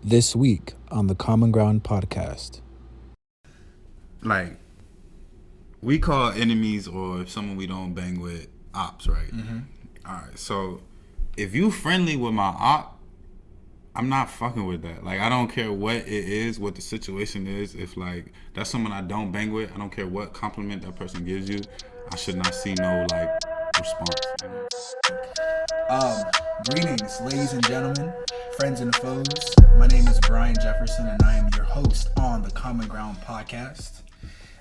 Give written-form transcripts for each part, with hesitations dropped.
This week on the Common Ground podcast. Like, we call enemies or someone we don't bang with ops, right? Mm-hmm. All right, so if you friendly with my op, I'm not fucking with that. Like, I don't care what it is, what the situation is. If, like, that's someone I don't bang with, I don't care what compliment that person gives you, I should not see no, like, response. Greetings, ladies and gentlemen, friends and foes. My name is Brian Jefferson, and I am your host on the Common Ground podcast.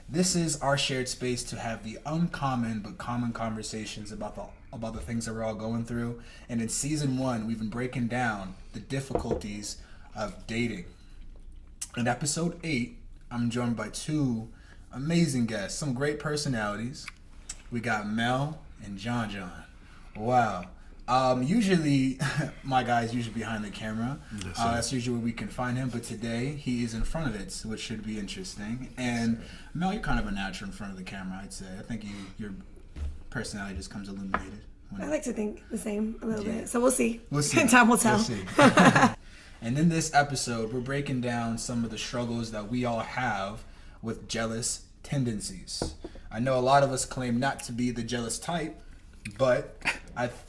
This is our shared space to have the uncommon but common conversations about the things that we're all going through. And in season 1, we've been breaking down the difficulties of dating. In episode 8, I'm joined by two amazing guests, some great personalities. We got Mel and John. Wow. Usually, my guy's usually behind the camera. Yes, That's usually where we can find him. But today, he is in front of it, which should be interesting. And Mel, you're kind of a natural in front of the camera, I'd say. I think your personality just comes illuminated. I like to think the same a little bit. So we'll see. We'll see. Time will tell. We'll see. And in this episode, we're breaking down some of the struggles that we all have with jealous tendencies. I know a lot of us claim not to be the jealous type, but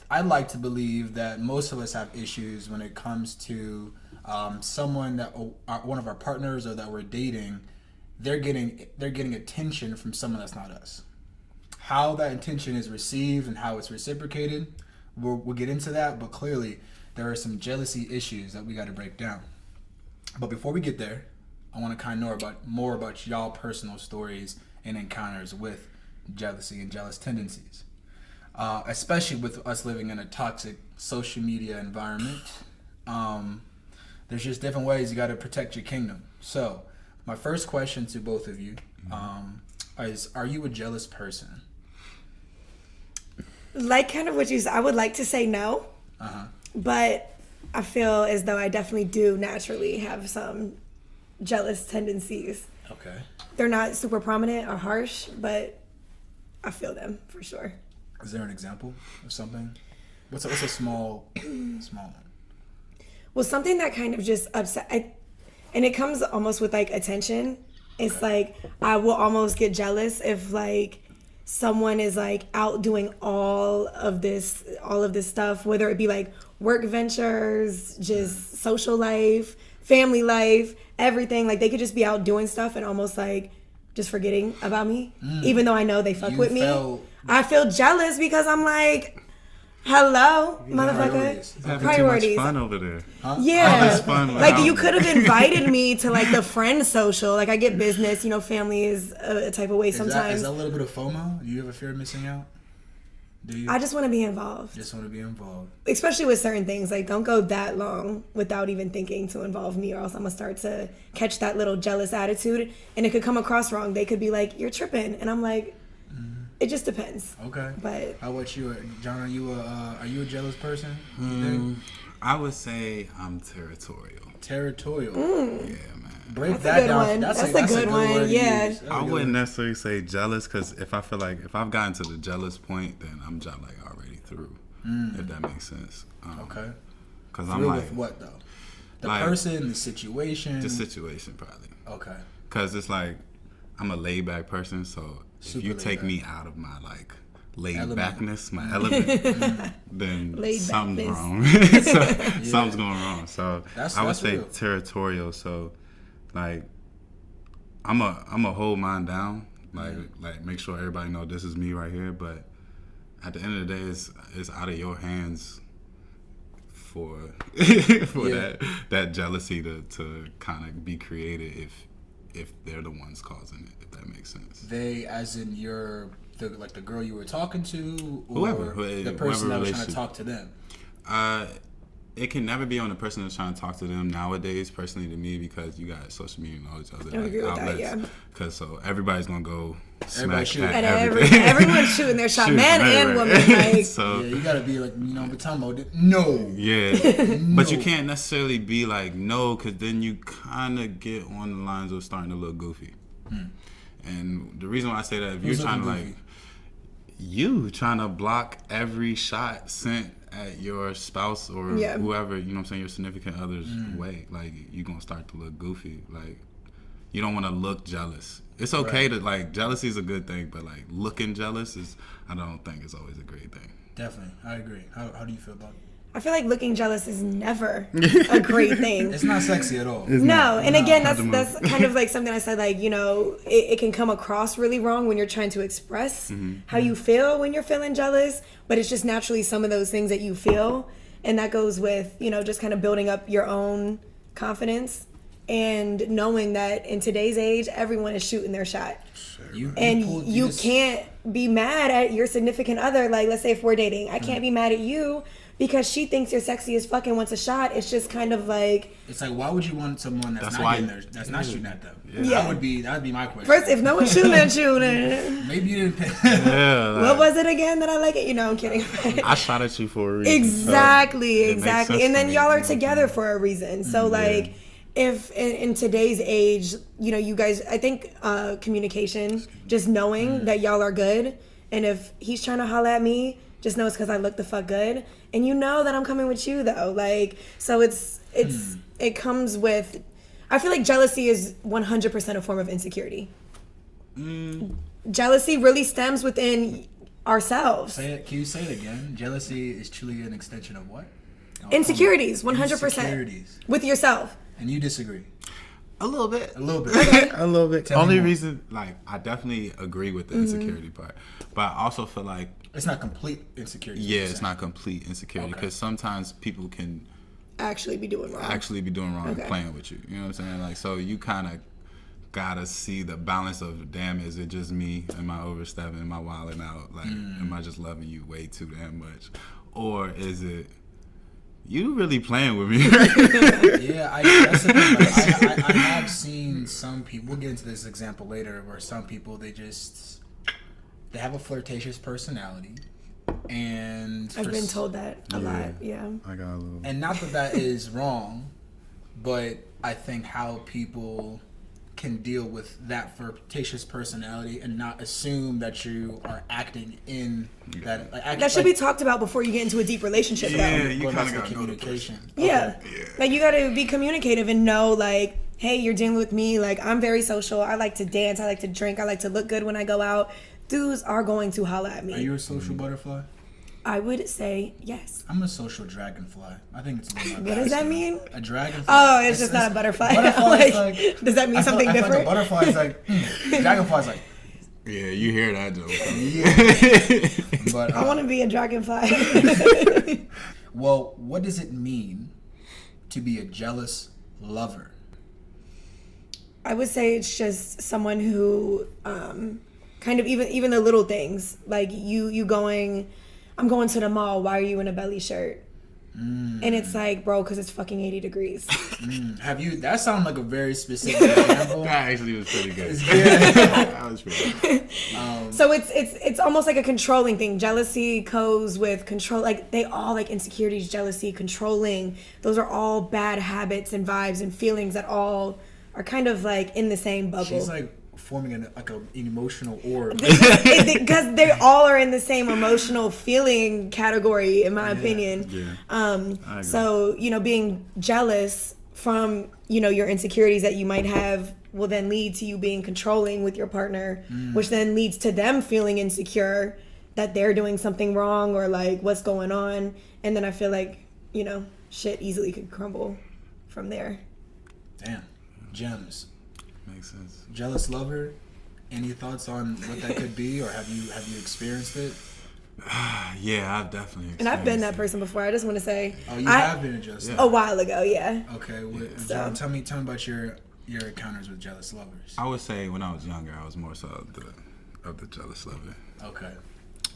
I like to believe that most of us have issues when it comes to someone that one of our partners or that we're dating. They're getting attention from someone that's not us. How that attention is received and how it's reciprocated, we'll get into that. But clearly, there are some jealousy issues that we got to break down. But before we get there, I want to kind of know more about y'all personal stories and encounters with jealousy and jealous tendencies. Especially with us living in a toxic social media environment. There's just different ways you got to protect your kingdom. So, my first question to both of you is, are you a jealous person? Like kind of what you said, I would like to say no, but I feel as though I definitely do naturally have some jealous tendencies. Okay. They're not super prominent or harsh, but I feel them for sure. Is there an example of something? What's a small one? Well, something that kind of just upset, and it comes almost with like attention. It's like I will almost get jealous if like someone is like out doing all of this stuff, whether it be like work ventures, just social life, family life, everything. Like they could just be out doing stuff and almost like just forgetting about me, even though I know they fuck with me. I feel jealous because I'm like, hello, motherfucker. Priorities. Too much fun over there. Huh? Yeah. All this fun Like without you me. could have invited me to like the friend social. Like I get business, family is a type of way sometimes. Is that a little bit of FOMO? Do you ever fear missing out? Do you? I just want to be involved. Just want to be involved. Especially with certain things. Like don't go that long without even thinking to involve me, or else I'm going to start to catch that little jealous attitude and it could come across wrong. They could be like, you're tripping. And I'm like, it just depends. Okay. But how about you, John? Are you a jealous person? I would say I'm territorial. Territorial. Yeah, man. Break That's a that good down. one. That's That's a a good one, word to yeah. use. That's a I good wouldn't one. necessarily say jealous because if I've gotten to the jealous point, then I'm just like already through. If that makes sense. Okay. Because I'm Through like with what though? The like, person, the situation. the situation probably. Okay. Because it's like I'm a laid back person, so Super if you laid take back. me out of my like laid Element. backness, my element, then Laid something's backness. wrong. Something's going wrong. So That's I would say real. territorial. So like I'm a hold mine down. Like make sure everybody know this is me right here. But at the end of the day, it's out of your hands for that jealousy to kind of be created if they're the ones causing it. If that makes sense. They, as in the girl you were talking to, or Whoever the person that was trying to relationship. talk to them. It can never be on the person that's trying to talk to them nowadays, personally to me, because you got social media and all these other I agree with that, outlets. yeah. Because so everybody's gonna go Everybody smack shoot. at and everything. everyone's shooting their shot, Shooting man from and everywhere. woman. Like, So Yeah, you gotta be like, but talking about no. yeah, but you No. can't necessarily be like no, because then you kind of get on the lines of starting to look goofy. And the reason why I say that, if Who's you're trying to looking like goofy? you trying to block every shot sent at your spouse or Yeah. whoever, you know what I'm saying, your significant other's way, like you're gonna start to look goofy. Like you don't want to look jealous. It's okay to like jealousy is a good thing, but like looking jealous is I don't think it's always a great thing. Definitely, I agree. How do you feel about it? I feel like looking jealous is never a great thing. It's not sexy at all. No, and again, not that's kind of like something I said, like, you know, it can come across really wrong when you're trying to express how you feel when you're feeling jealous, but it's just naturally some of those things that you feel, and that goes with, you know, just kind of building up your own confidence and knowing that in today's age, everyone is shooting their shot. And you can't be mad at your significant other. Like, let's say if we're dating, I can't be mad at you because she thinks you're sexy as fuck and wants a shot. It's just kind of like, it's like, why would you want someone that's not getting there, that's not shooting at them? Yeah. That would be my question. first, if no one's shooting at you, then Maybe you didn't pay. Yeah, like, what was it again that I like it? You know, I'm kidding. I shot at you for a reason. Exactly, So it makes sense exactly. And to then me, y'all are you know? together for a reason. So like, if in today's age, you know, you guys, I think communication, just knowing that y'all are good, and if he's trying to holler at me, just know it's because I look the fuck good, and you know that I'm coming with you though. Like, so it comes with. I feel like jealousy is 100% a form of insecurity. Jealousy really stems within ourselves. Say it. Can you say it again? Jealousy is truly an extension of what? Insecurities, 100%. Insecurities. with yourself. And you disagree? A little bit. A little bit. A little bit. Tell me Only more. reason, like, I definitely agree with the insecurity part, but I also feel like, It's not complete insecurity. yeah, it's not complete insecurity Okay. because sometimes people can Actually be doing wrong. actually be doing wrong Okay. and playing with you. You know what I'm saying? Like, so you kind of gotta see the balance of, damn, is it just me? Am I overstepping? Am I wilding out? Like, am I just loving you way too damn much? Or is it, you really playing with me? Yeah, that's the thing. Like, I have seen some people. We'll get into this example later, where some people they have a flirtatious personality, and I've been told that a lot. Yeah. I got a little. and not that is wrong, but I think how people can deal with that flirtatious personality and not assume that you are acting in that. Like, That should be talked about before you get into a deep relationship, Yeah, though. you going kind back of to got to know the communication. Yeah. Yeah. Like, you gotta be communicative and know, like, hey, you're dealing with me. Like, I'm very social. I like to dance. I like to drink. I like to look good when I go out. Dudes are going to holler at me. Are you a social butterfly? I would say yes. I'm a social dragonfly. I think it's one of my What does that best. mean? A dragonfly. Oh, it's just not a butterfly. Butterfly Like, is like, does that mean I feel- something I feel different? Like a butterfly is like, dragonfly's like, Yeah, you hear that joke. yeah. But I want to be a dragonfly. well, what does it mean to be a jealous lover? I would say it's just someone who kind of even the little things, like you going, I'm going to the mall, why are you in a belly shirt? And it's like, bro, because it's fucking 80 degrees. Have you? That sounds like a very specific example. That actually was pretty good. Yeah. That was pretty good. So it's almost like a controlling thing. Jealousy goes with control. Like, they all, like, insecurities, jealousy, controlling. Those are all bad habits and vibes and feelings that all are kind of like in the same bubble. She's like forming an emotional orb. Because they all are in the same emotional feeling category, in my opinion. Yeah. I agree. So, you know, being jealous from, you know, your insecurities that you might have will then lead to you being controlling with your partner, which then leads to them feeling insecure that they're doing something wrong or like what's going on. And then I feel like, you know, shit easily could crumble from there. Damn. Gems. Makes sense. Jealous lover. Any thoughts on what that could be, or have you experienced it? Yeah, I've definitely. And I've been that experienced person before. I just want to say, Oh, you I- have been a jealous Yeah. a lover. while ago, yeah. Okay. Well, So- John, tell me about your encounters with jealous lovers. I would say when I was younger, I was more so of the jealous lover. Okay.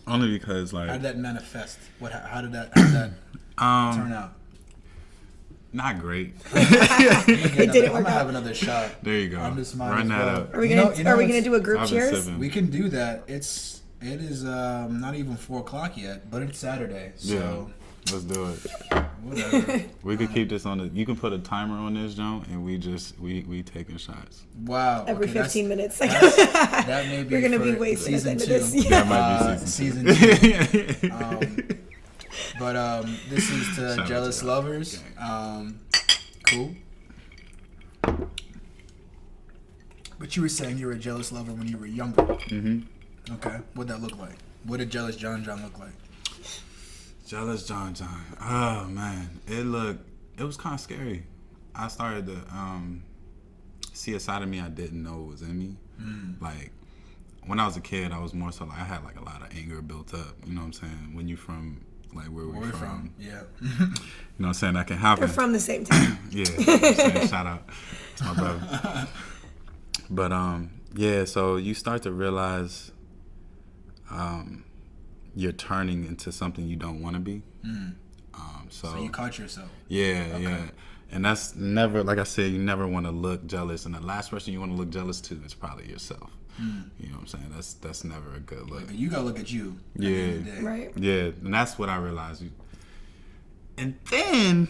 Only because How like did that manifest? How did that turn out? not great. It didn't I'm work gonna have out. another shot. There you go. I'm just might Run as that well. up. Are we You gonna know- you know are we what's- gonna do a group I've been cheers? sipping. We can do that. It is not even 4:00 yet, but it's Saturday, so Let's do it. whatever. We could keep this on the. You can put a timer on this, Joe, and we taking shots. Wow. Every okay, 15 minutes. That may be We're gonna for be wasted at the season end of 2. this. Yeah. That might be Season 2. But this is to Shout out jealous to y'all. lovers. Cool. But you were saying you were a jealous lover when you were younger. Mm-hmm. Okay. What'd that look like? What did jealous John look like? Jealous John. Oh man, it was kind of scary. I started to see a side of me I didn't know was in me. Like when I was a kid, I was more so like I had like a lot of anger built up. You know what I'm saying? When you from like where we're from, yeah. you know what I'm saying? That can happen. They're from the same town. Yeah, you know what I'm saying? Shout out to my brother. But yeah, so you start to realize you're turning into something you don't want to be. So you caught yourself. Yeah, yeah. And that's never, like I said, you never want to look jealous. And the last person you want to look jealous to is probably yourself. You know what I'm saying? That's never a good look. You gotta look at you. At the end of the day. Right. Yeah, and that's what I realized. And then,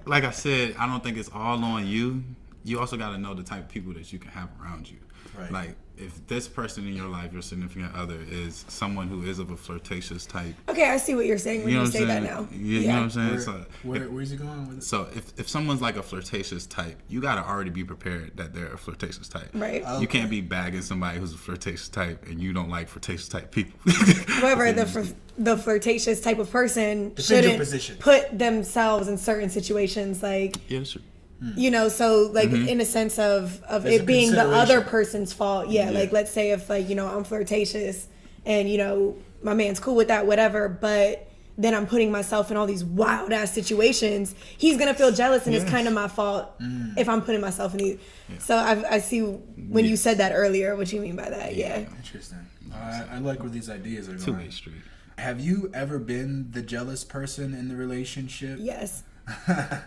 like I said, I don't think it's all on you. You also got to know the type of people that you can have around you. Right. Like, if this person in your life, your significant other, is someone who is of a flirtatious type. Okay, I see what you're saying when You know you what say I'm that saying? now. Yeah, you know what I'm saying? Where's he going with it? So if someone's like a flirtatious type, you gotta already be prepared that they're a flirtatious type. Right. You can't be bagging somebody who's a flirtatious type and you don't like flirtatious type people. However, the flirtatious type of person Depends your shouldn't position. put themselves in certain situations, like Yeah, sure. you know. So like in a sense of There's it a being the consideration. other person's fault. Yeah, like let's say if like I'm flirtatious and my man's cool with that, whatever, but then I'm putting myself in all these wild ass situations, he's gonna feel jealous, and it's kind of my fault if I'm putting myself in these. So I see when you said that earlier, what you mean by that. Yeah. Interesting. I like where these ideas are Two-way going. street. Have you ever been the jealous person in the relationship? Yes. I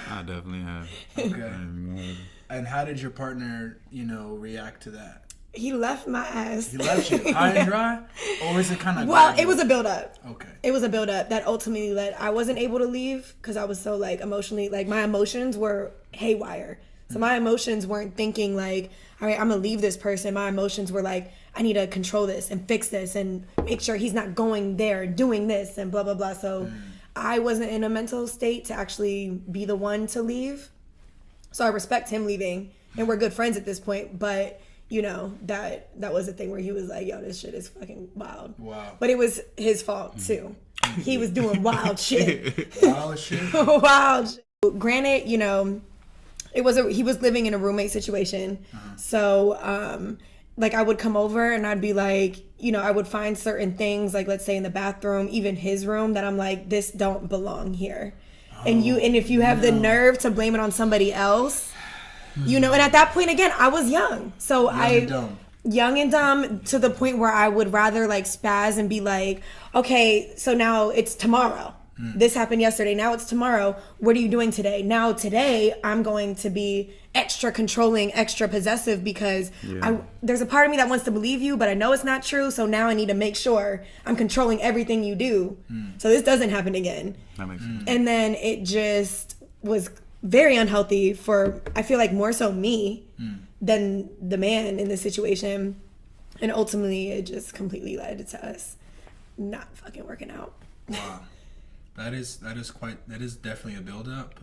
definitely have. Okay. And how did your partner, react to that? He left my ass. He left you high and dry, or is it kind of? Well, it was a build up. Okay. It was a build up that ultimately led. I wasn't able to leave because I was so like emotionally, like my emotions were haywire. So my emotions weren't thinking like, all right, I'm gonna leave this person. My emotions were like, I need to control this and fix this and make sure he's not going there and doing this and blah blah blah. So I wasn't in a mental state to actually be the one to leave. So I respect him leaving, and we're good friends at this point. But that was the thing where he was like, yo, this shit is fucking wild. Wow. But it was his fault too. He was doing wild shit. Wild shit. Wild shit. Granted, he was living in a roommate situation. So like I would come over and I'd be like, I would find certain things, like let's say in the bathroom, even his room, that I'm like, this don't belong here. And if you have the nerve to blame it on somebody else, and at that point again, I was young. So young and dumb to the point where I would rather like spaz and be like, okay, so now it's tomorrow. This happened yesterday. Now it's tomorrow. What are you doing today? Now today I'm going to be extra controlling, extra possessive because there's a part of me that wants to believe you, but I know it's not true. So now I need to make sure I'm controlling everything you do. So this doesn't happen again. That makes sense. And then it just was very unhealthy for, I feel like, more so me than the man in this situation. And ultimately it just completely led to us not fucking working out. Wow. That is definitely a build-up.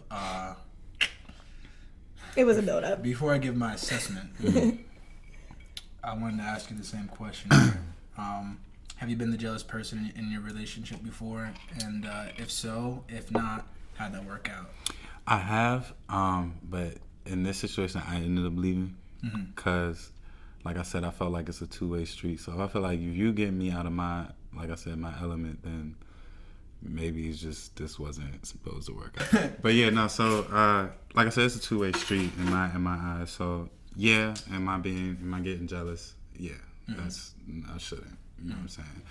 It was a build-up. Before I give my assessment, I wanted to ask you the same question. Have you been the jealous person in your relationship before? And if so, if not, how'd that work out? I have, but in this situation, I ended up leaving because, like I said, I felt like it's a two-way street. So I feel like if you get me out of my, like I said, my element, then maybe it's just this wasn't supposed to work out. But yeah, no. So like I said, it's a two-way street in my eyes. So yeah, am I getting jealous? Yeah, I shouldn't. You know what I'm saying?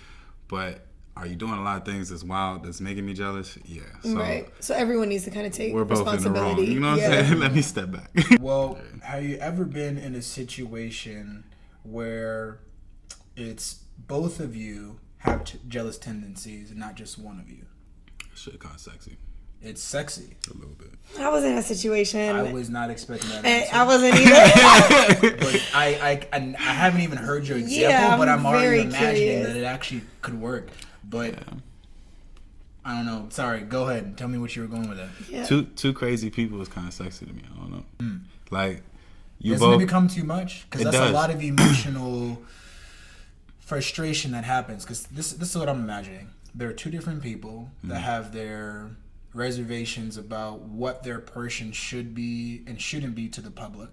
But are you doing a lot of things that's wild that's making me jealous? Yeah. So right. So everyone needs to kind of take we're both in the responsibility. wrong. You know what I'm saying? Let me step back. Well, have you ever been in a situation where it's both of you have jealous tendencies and not just one of you? Shit kind of sexy. It's sexy. A little bit. I was in that situation. I was not expecting that. And answer. I wasn't either. But I haven't even heard your example, Yeah, but I'm already very imagining curious. that it actually could work. But I don't know. Sorry, go ahead. Tell me what you were going with that. Yeah. Two crazy people is kind of sexy to me. I don't know. Like you Doesn't both. it become too much? Because It that's does. a lot of emotional frustration that happens. Because this is what I'm imagining. There are two different people that have their reservations about what their person should be and shouldn't be to the public.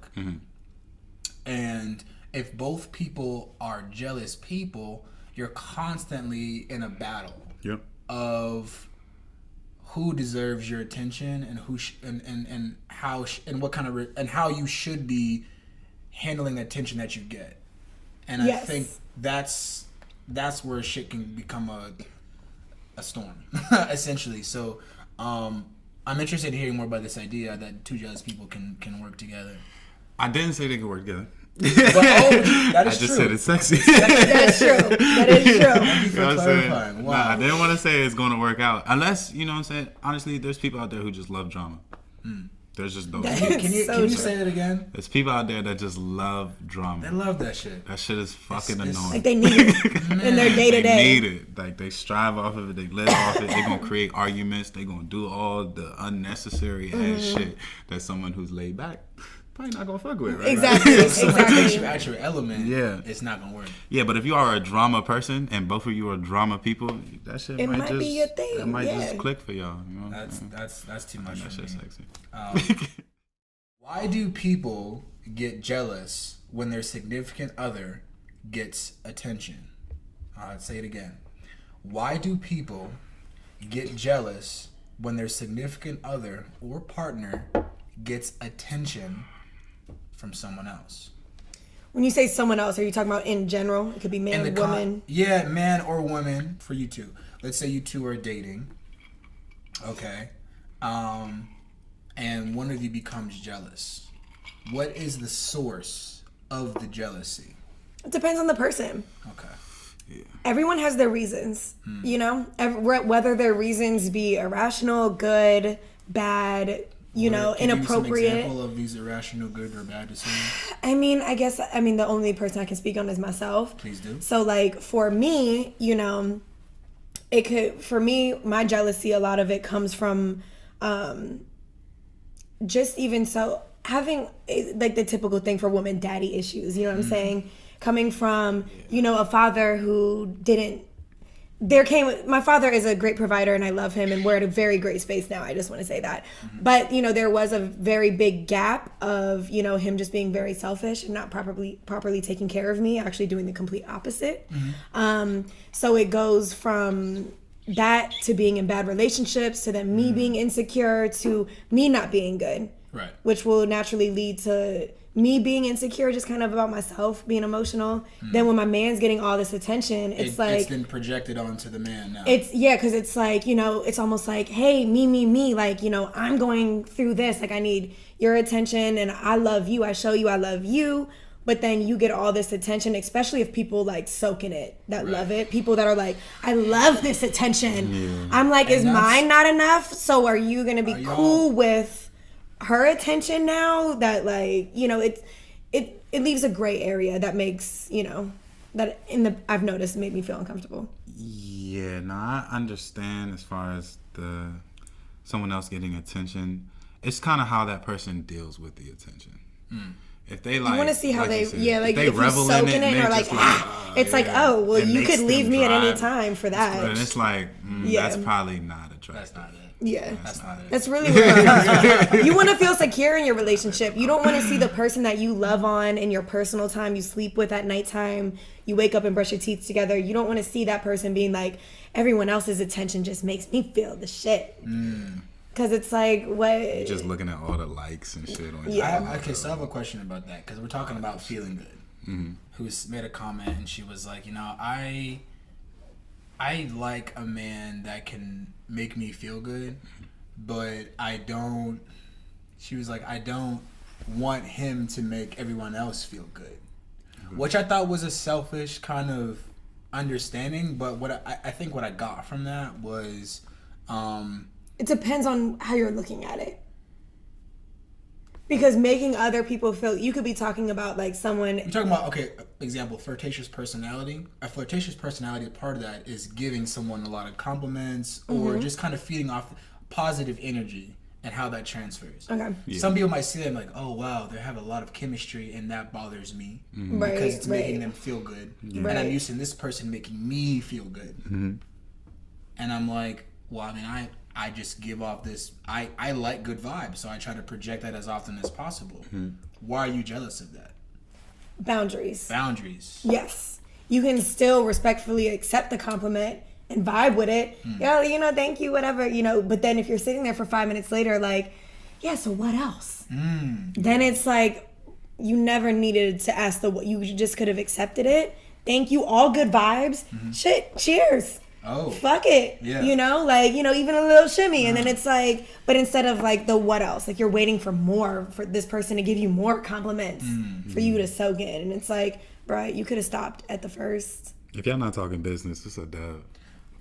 And if both people are jealous people, you're constantly in a battle Yep. of who deserves your attention and who and how and what kind of and how you should be handling the attention that you get. And Yes. I think that's where shit can become a storm, essentially. So I'm interested in hearing more about this idea that two jealous people can work together. I didn't say they could work together. But that I is just true. said it's sexy. That's true. That is true. Thank you for You know what I'm saying? clarifying. Nah, Wow. I didn't want to say it's going to work out. Unless, you know what I'm saying? Honestly, there's people out there who just love drama. There's just those. Can you So true. say that again? There's people out there that just love They drama. love that shit. That shit is fucking It's- annoying. Like they need it in their day to They need day. it. Like they strive off of it. They live off it. They're gonna create arguments. They're gonna do all the unnecessary ass shit that someone who's laid back probably not gonna fuck with, right? Exactly. If someone takes you Exactly. at your element, Yeah. it's not gonna work. Yeah, but if you are a drama person and both of you are drama people, that shit It might might just be your thing, It might yeah. just click for y'all. You know what I'm saying? That's too much That for me. shit's sexy. Why do people get jealous when their significant other gets attention? I'll say it again. Why do people get jealous when their significant other or partner gets attention from someone else? When you say someone else, are you talking about in general? It could be In man, the woman. yeah, man or woman for you two. Let's say you two are dating. Okay. And one of you becomes jealous. What is the source of the jealousy? It depends on the person. Okay. Everyone has their reasons, you know, whether their reasons be irrational, good, bad, you know, Can you give me some inappropriate. example of these irrational, good or bad decisions? I mean, the only person I can speak on is myself. Please do. So, like, for me, you know, my jealousy, a lot of it comes from just even so having like the typical thing for women, daddy issues, you know what I'm saying? Coming from, you know, a father who my father is a great provider and I love him and we're at a very great space now. I just want to say that. But, you know, there was a very big gap of, you know, him just being very selfish and not properly taking care of me, actually doing the complete opposite. So it goes from that to being in bad relationships to then me being insecure to me not being good. Right. Which will naturally lead to me being insecure, just kind of about myself, being emotional. Then when my man's getting all this attention, it's It's been projected onto the man now. because it's like, you know, it's almost like, hey, me, like, you know, I'm going through this, like I need your attention and I love you, I show you I love you, but then you get all this attention, especially if people like soak in it, that love it, people that are like, I love this attention. I'm like, is mine not enough? So are you gonna be cool with her attention now? That, like, you know, it leaves a gray area that makes, you know, that I've noticed made me feel uncomfortable. Yeah, no, I understand as far as someone else getting attention. It's kind of how that person deals with the attention. If they like, You want to see how like they, you said, like they if you revel soak in and it, they or like, just it's like, oh, well, It you makes could leave them me at any drive. time for that. And it's like, Yeah. that's probably not attractive. That's not it. Yeah. That's not it. That's really where it comes from. You want to feel secure in your relationship. You don't want to see the person that you love on in your personal time, you sleep with at nighttime, you wake up and brush your teeth together. You don't want to see that person being like, everyone else's attention just makes me feel the shit. Because it's like, what? Just looking at all the likes and shit on Yeah. Okay, so I have a question about that because we're talking about feeling good. Who's made a comment and she was like, you know, I like a man that can make me feel good, but I don't. She was like, I don't want him to make everyone else feel good, which I thought was a selfish kind of understanding. But what I think what I got from that was, It depends on how you're looking at it. Because making other people feel, you could be talking about like someone. You're talking about, okay, example, flirtatious personality. A flirtatious personality, part of that is giving someone a lot of compliments or just kind of feeding off positive energy and how that transfers. Okay. Yeah. Some people might see them like, oh wow, they have a lot of chemistry and that bothers me Right, because it's making right. them feel good. Yeah. And I'm Right. used to this person making me feel good. And I'm like, well, I mean, I just give off this, I like good vibes, so I try to project that as often as possible. Why are you jealous of that? Boundaries. Boundaries. Yes. You can still respectfully accept the compliment and vibe with it. Yeah, you know, thank you, whatever, you know. But then if you're sitting there for 5 minutes later, like, yeah, so what else? Then it's like, you never needed to ask you just could have accepted it. Thank you, all good vibes. Shit, cheers. Oh. Fuck it. Yeah. You know, like, you know, even a little shimmy. And then it's like, but instead of like the what else, like you're waiting for more, for this person to give you more compliments for you to soak in. And it's like, bruh, you could have stopped at the first. If y'all not talking business, it's a dub.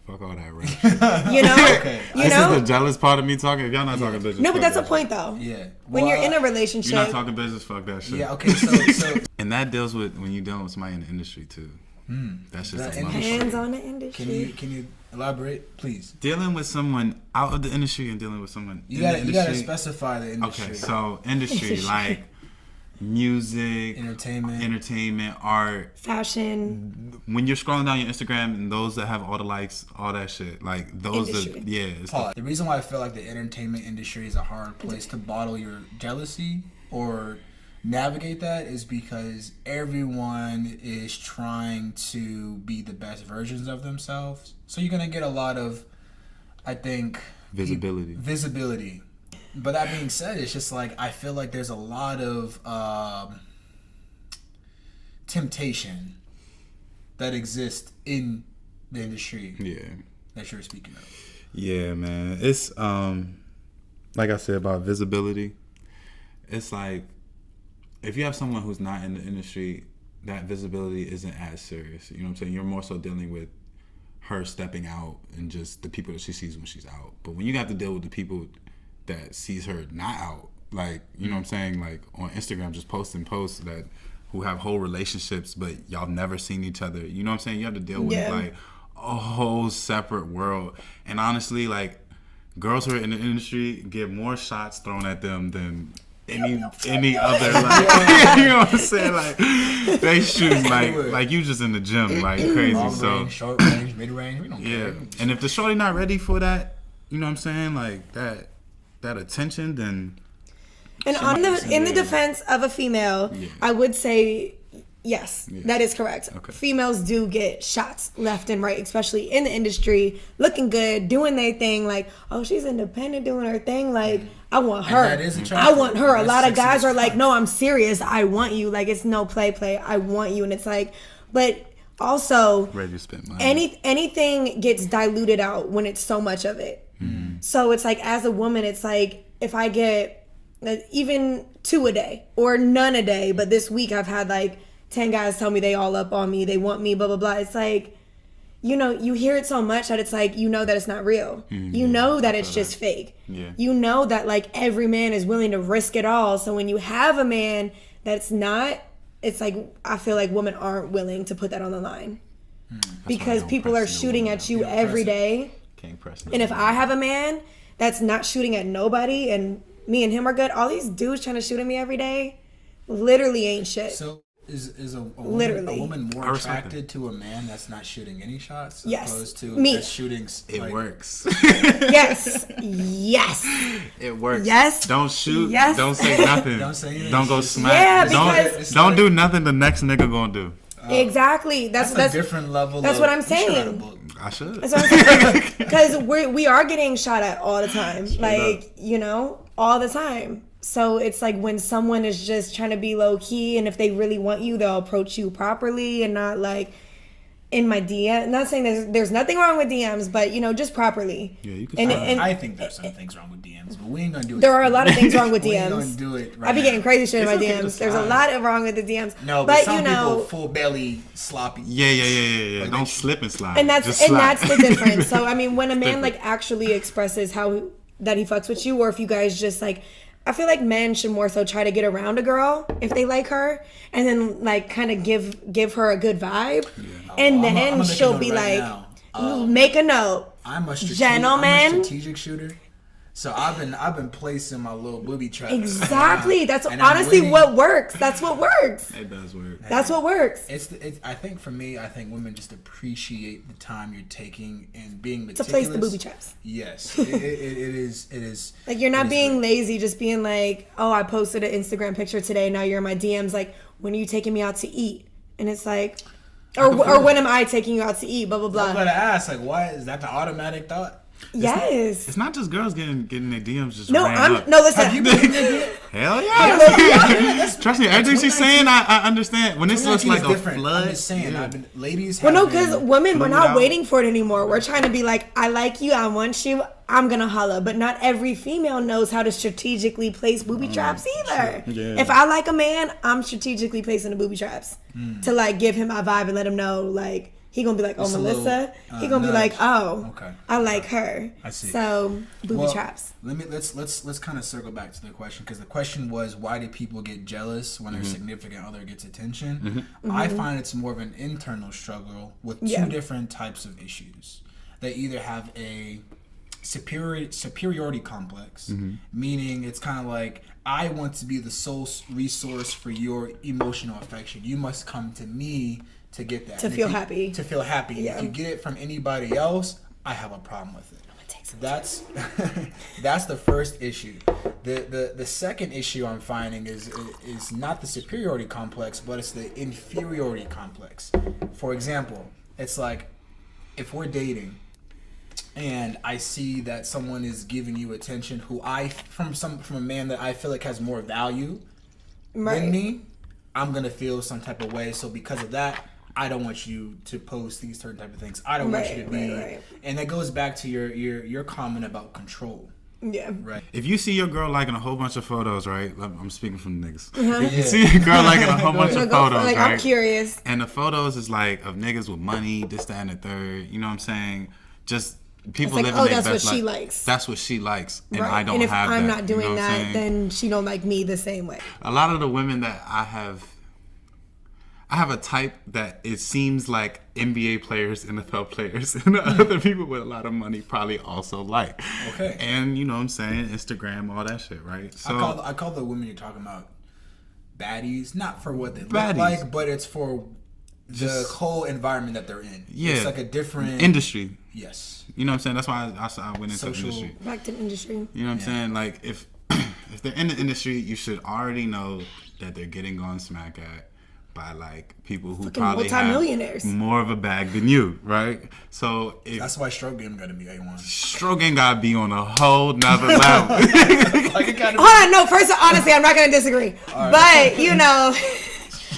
Fuck all that rap. You know? Okay. You This know? is the jealous part of me talking. If y'all not talking business, No, but fuck that's the that point shit. though. Yeah. When Well, you're in a relationship. You're not talking business, fuck that shit. Yeah, okay, so And that deals with when you're dealing with somebody in the industry too. That's just That a industry. motherfucker. Hands on the industry. can you elaborate, please? Dealing with someone out of the industry and dealing with someone You in gotta the you gotta industry. specify the industry. Okay, so industry like music, Entertainment. art. Fashion. When you're scrolling down your Instagram and those that have all the likes, all that shit, like those Industry. are it's Pause. The reason why I feel like the entertainment industry is a hard place to bottle your jealousy or navigate that is because everyone is trying to be the best versions of themselves. So you're gonna get a lot of, I think, visibility. But that being said, it's just like I feel like there's a lot of temptation that exists in the industry that you're speaking of. Yeah, man. It's like I said about visibility. It's like if you have someone who's not in the industry, that visibility isn't as serious. You know what I'm saying? You're more so dealing with her stepping out and just the people that she sees when she's out. But when you have to deal with the people that sees her not out, like, you know what I'm saying, like on Instagram just posting posts that who have whole relationships but y'all never seen each other, you know what I'm saying, you have to deal with like a whole separate world. And honestly, like, girls who are in the industry get more shots thrown at them than any other, like, you know what I'm saying, like they shoot like you just in the gym like crazy. Long So range, short range, mid range, we don't yeah, care. and if the shorty not ready for that, you know what I'm saying, like that attention, then And in the defense of a female, I would say yes, that is correct. Okay. Females do get shots left and right, especially in the industry, looking good, doing their thing. Like, oh, she's independent, doing her thing. Like, I want her. that is I attractive. want her. A That's lot of sexy guys as are like, fuck. no, I'm serious. I want you. Like, it's no play. I want you. And it's like, but also, ready to spend money. anything gets diluted out when it's so much of it. So it's like, as a woman, it's like, if I get even 2 a day or none a day, but this week I've had like 10 guys tell me they all up on me, they want me, blah, blah, blah. It's like, you know, you hear it so much that it's like, you know that it's not real. You know that it's just fake. Yeah. You know that like every man is willing to risk it all. So when you have a man that's not, it's like, I feel like women aren't willing to put that on the line. Because don't people press are no shooting woman at you every day. Can't press And if I have a man that's not shooting at nobody and me and him are good, all these dudes trying to shoot at me every day literally ain't shit. So is a Literally. woman more I respect attracted to a man that's not shooting any shots Yes. opposed to Me. that's shooting? it like, works. Yes. Yes. It works. Yes. Don't shoot. Yes. Don't say nothing. Don't say anything. Don't go It's just- smack. Yeah, don't because- don't do nothing the next nigga gonna do. Exactly. That's That's a different level. that's of, what I'm you should write a saying. book. I should. That's what I'm saying. Because we are getting shot at all the time. Like, you know, all the time. So it's like when someone is just trying to be low key, and if they really want you, they'll approach you properly and not like in my DM. I'm not saying there's nothing wrong with DMs, but you know, just properly. Yeah, you can. And I think there's some things wrong with DMs, but we ain't gonna do it. there are a lot of things wrong with We ain't DMs. gonna do it right I be getting now. crazy shit in my It's okay to DMs. There's a slide. lot of wrong with the DMs. No, but some you know, people full belly sloppy. Yeah. Don't slip and slide. and that's Just slide. the difference. So I mean, when a man Different. like actually expresses how that he fucks with you, or if you guys just like. I feel like men should more so try to get around a girl if they like her, and then like kind of give her a good vibe, and then I'm she'll be right like, make a note. I'm a Gentleman. strategic shooter. So I've been placing my little booby trap. Exactly. That's And I'm honestly waiting. what works. That's what works. It does work. That's what works. It's I think for me, I think women just appreciate the time you're taking and being To meticulous. place the booby traps. Yes, it is. Like you're not being lazy, just being like, oh, I posted an Instagram picture today. Now you're in my DMs. Like, when are you taking me out to eat? And it's like, or when am I taking you out to eat? Blah blah blah. I'm gonna ask, like, why is that the automatic thought? Yes. It's not just girls getting their DMs just No, ran up. listen. Have you been in there? Hell yeah. Trust me, everything she's 2019 saying, I understand. When this looks 2019 like is a different. flood. I'm just saying, yeah. ladies. Well, no, have been- because women, we're Flued not out. waiting for it anymore. We're trying to be like, I like you, I want you, I'm gonna holla. But not every female knows how to strategically place booby traps either. Yeah. If I like a man, I'm strategically placing the booby traps to like give him my vibe and let him know like he gonna be like, oh, It's a Melissa. little, He gonna be like, nudge. oh, Okay. I like her. I see. So booby Well, traps. Let's kind of circle back to the question, because the question was, why do people get jealous when their significant other gets attention? I find it's more of an internal struggle with Yeah. two different types of issues. They either have a superiority complex, meaning it's kind of like, I want to be the sole resource for your emotional affection. You must come to me to get that. To And if feel you- happy. To feel happy. Yeah. If you get it from anybody else, I have a problem with it. That's that's the first issue. The second issue I'm finding is not the superiority complex, but it's the inferiority complex. For example, it's like if we're dating and I see that someone is giving you attention who from a man that I feel like has more value Right. than me, I'm gonna feel some type of way. So because of that, I don't want you to post these certain type of things. I don't want you to be, Right. and that goes back to your comment about control, Yeah. right? If you see your girl liking a whole bunch of photos, right? I'm speaking from niggas. Uh-huh. If you see a girl liking a whole bunch So of go for, photos, like, right? I'm curious. And the photos is like of niggas with money, this, that, and the third. You know what I'm saying? Just people like, living oh, their that's best what she life. likes. That's what she likes, and Right. I don't and if have I'm that. not doing you know what I'm that, saying? then she don't like me the same way. A lot of the women that I have a type that it seems like NBA players, NFL players, and other people with a lot of money probably also like. Okay. And you know what I'm saying? Instagram, all that shit, right? So I call the women you're talking about baddies, not for what they look Baddies. like, but it's for the Just- whole environment that they're in. Yeah. It's like a different industry. Yes. You know what I'm saying? That's why I went into Social- industry. Back to the industry. You know what I'm saying? Like if they're in the industry, you should already know that they're getting on smack at by like people who Fucking probably multimillionaires. have more of a bag than you, right? So if That's why stroke game gotta be A1. stroke ain't gotta be on a whole nother level. Like it gotta Hold on, no. First, honestly, I'm not gonna disagree. But you know,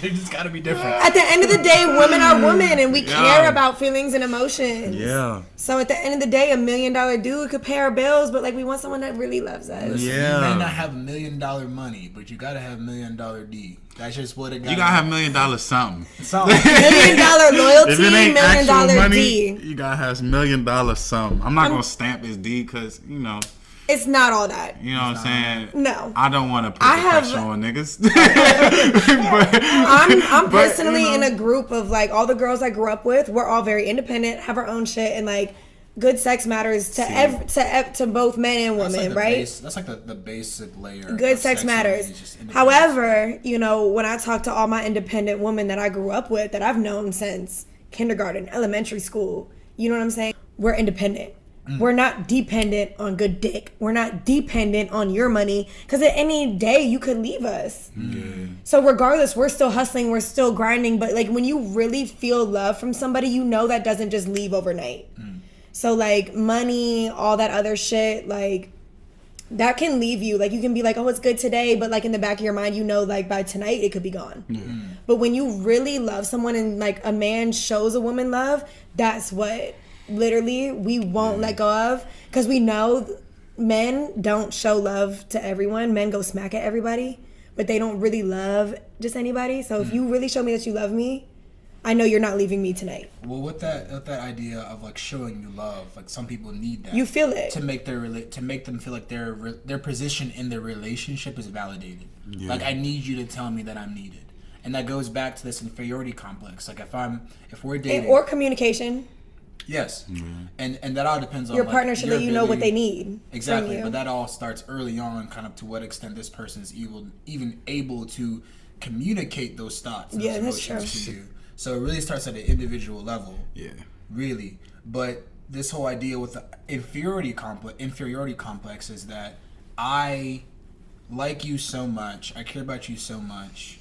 it just gotta be different. at the end of the day, women are women, and we Yeah. care about feelings and emotions. Yeah. So at the end of the day, $1 million dude could pay our bills, but like we want someone that really loves us. Yeah. You may not have $1 million money, but you gotta have $1 million D. That's just what it got. You gotta have $1 million something. something. $1 million loyalty, If it ain't $1 actual million money, D. you gotta have $1 million something. I'm not gonna stamp his D because you know It's not all that. what I'm saying. No. I don't want to put I the have- pressure on niggas. But- I'm but, personally you know, in a group of like all the girls I grew up with. We're all very independent, have our own shit, and like good sex matters to both men and That's women, like the right? That's like the basic layer. Good of sex is matters. just independence. However, you know, when I talk to all my independent women that I grew up with, that I've known since kindergarten, elementary school, you know what I'm saying? We're independent. We're not dependent on good dick. We're not dependent on your money, because at any day you could leave us. So regardless, we're still hustling, we're still grinding. But like when you really feel love from somebody, you know that doesn't just leave overnight. So like money, all that other shit, like that can leave you. Like you can be like, oh, it's good today, but like in the back of your mind, you know, like by tonight it could be gone. But when you really love someone and like a man shows a woman love, that's what literally we won't let go of, because we know men don't show love to everyone. Men go smack at everybody, but they don't really love just anybody. So if you really show me that you love me, I know you're not leaving me tonight. Well, with that idea of like showing you love, like some people need that. You feel it to make them feel like their position in their relationship is validated. Yeah. Like, I need you to tell me that I'm needed, and that goes back to this inferiority complex. Like if we're dating or communication. Yes, and that all depends on Your like, partner should your let you know what ability- they need. Exactly, from you. but that all starts early on, kind of to what extent this person is even able to communicate those thoughts, those Yeah, that's emotions true. to you. So it really starts at an individual level. Yeah. Really, but this whole idea with the inferiority complex is that I like you so much, I care about you so much,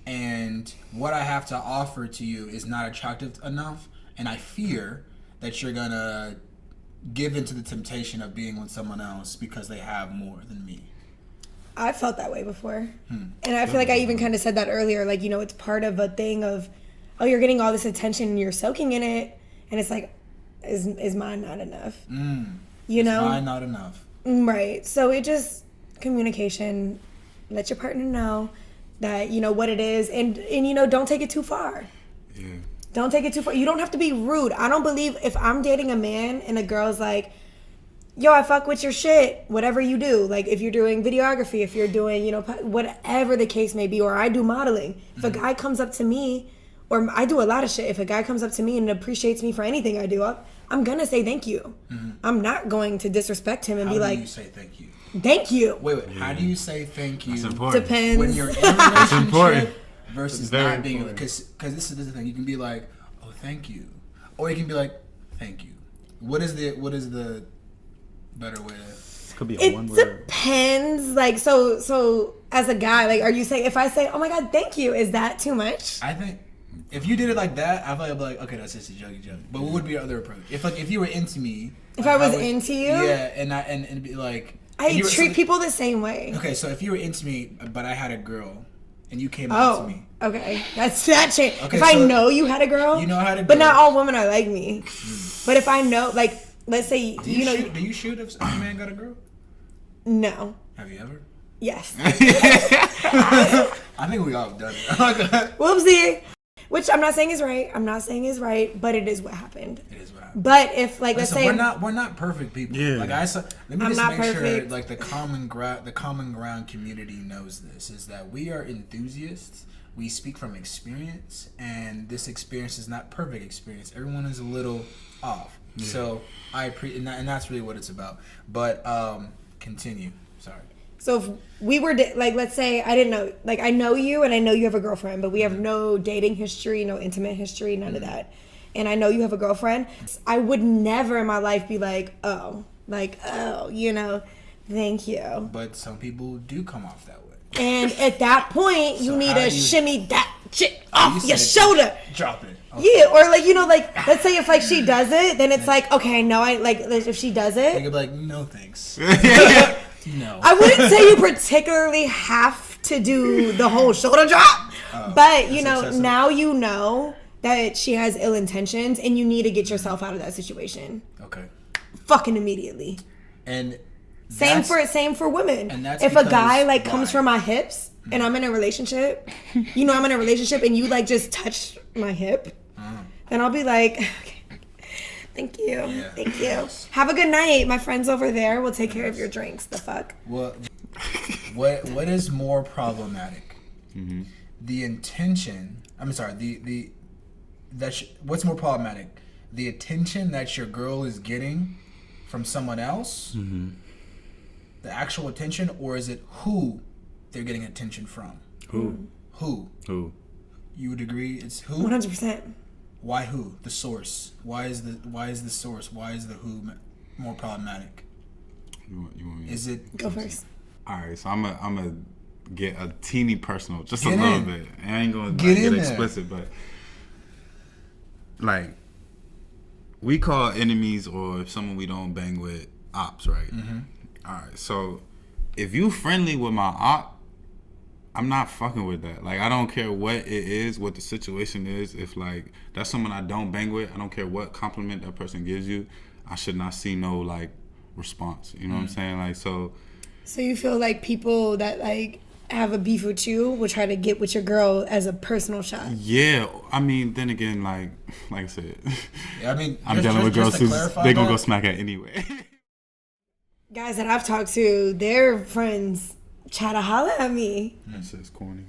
and what I have to offer to you is not attractive enough, and I fear that you're gonna give into the temptation of being with someone else because they have more than me. I felt that way before. And I feel like I even kind of said that earlier. Like, you know, it's part of a thing of, oh, you're getting all this attention and you're soaking in it. And it's like, is mine not enough? You know? Mine not enough. Right. So it just, communication, let your partner know that, you know, what it is. And you know, don't take it too far. Yeah. Don't take it too far. You don't have to be rude. I don't believe if I'm dating a man and a girl's like, yo, I fuck with your shit, whatever you do. Like, if you're doing videography, if you're doing, you know, whatever the case may be, or I do modeling. If a guy comes up to me, or I do a lot of shit. If a guy comes up to me and appreciates me for anything I do, I'm going to say thank you. I'm not going to disrespect him and How be do like, you say thank you? thank you. Wait. How do you say thank you? That's important. Depends. When you're in a relationship important. versus It's very not being, important. because this is the thing. You can be like, oh, thank you, or you can be like, thank you. What is the better way to? Could be a It one word. depends. Like, so as a guy, like, are you saying, if I say, oh my God, thank you, is that too much? I think if you did it like that, I feel like I'd be like, okay, that's just a jokey joke. But what would be your other approach? If you were into me, If like, I was how would- into you? yeah, and it'd be like, I and you were- treat people the same way. Okay, so if you were into me, but I had a girl, and you came up to Oh, me, okay. That changed. Okay, if I so know you had a girl, you know I had a but not girl. all women are like me. But if I know, like, let's say, do you know, you shoot if a man got a girl? no. Have you ever? Yes. I think we all have done it. Whoopsie. Which I'm not saying is right. I'm not saying is right, but it is what happened. It is what happened. But if, like, let's Listen, say, we're not perfect people. Yeah. Like let me I'm just not make sure perfect. like the common ground community knows this is that we are enthusiasts. We speak from experience, and this experience is not perfect experience. Everyone is a little off. Yeah. So I appreciate, and that's really what it's about. But continue. Sorry. so if we were, like, let's say I didn't know, like, I know you and I know you have a girlfriend, but we have no dating history, no intimate history, none of that. And I know you have a girlfriend. I would never in my life be like, oh, you know, thank you. But some people do come off that way. And at that point, you So need how to do you- shimmy that shit You off your said- shoulder. Drop it. Okay. Yeah, or like, you know, like, let's say if like she does it, then it's like, okay, no, I like if she does They it, could be like, no thanks. No. I wouldn't say you particularly have to do the whole shoulder drop, but you that's know, excessive. now you know that she has ill intentions, and you need to get yourself out of that situation, Okay. fucking immediately. And Same that's- for women. and that's If a guy because like comes why? from my hips and I'm in a relationship, you know I'm in a relationship, and you like just touch my hip, then I'll be like, okay, thank you, Yeah. thank you. Have a good night. My friends over there will take care of your drinks. The fuck. Well, what is more problematic? The intention. I'm sorry. What's more problematic? The attention that your girl is getting from someone else, the actual attention, or is it who they're getting attention from? Who? Who? You would agree it's who? 100%. Why who? The source. Why is the source? Why is the who more problematic? You want me? Is it? Go first. All right, so I'm a get a teeny personal, just Get a little in. bit. I ain't gonna Get in get there. explicit, but like we call enemies or someone we don't bang with ops, right? All right, so if you friendly with my op, I'm not fucking with that. Like, I don't care what it is, what the situation is. If like that's someone I don't bang with, I don't care what compliment that person gives you. I should not see no like response. You know what I'm saying? Like, so So you feel like people that like have a beef with you will try to get with your girl as a personal shot. Yeah, I mean, then again, like I said, Yeah, I mean, I'm dealing with girls who they gonna go that, smack at anyway. Guys that I've talked to, their friends try to holler at me That shit's corny.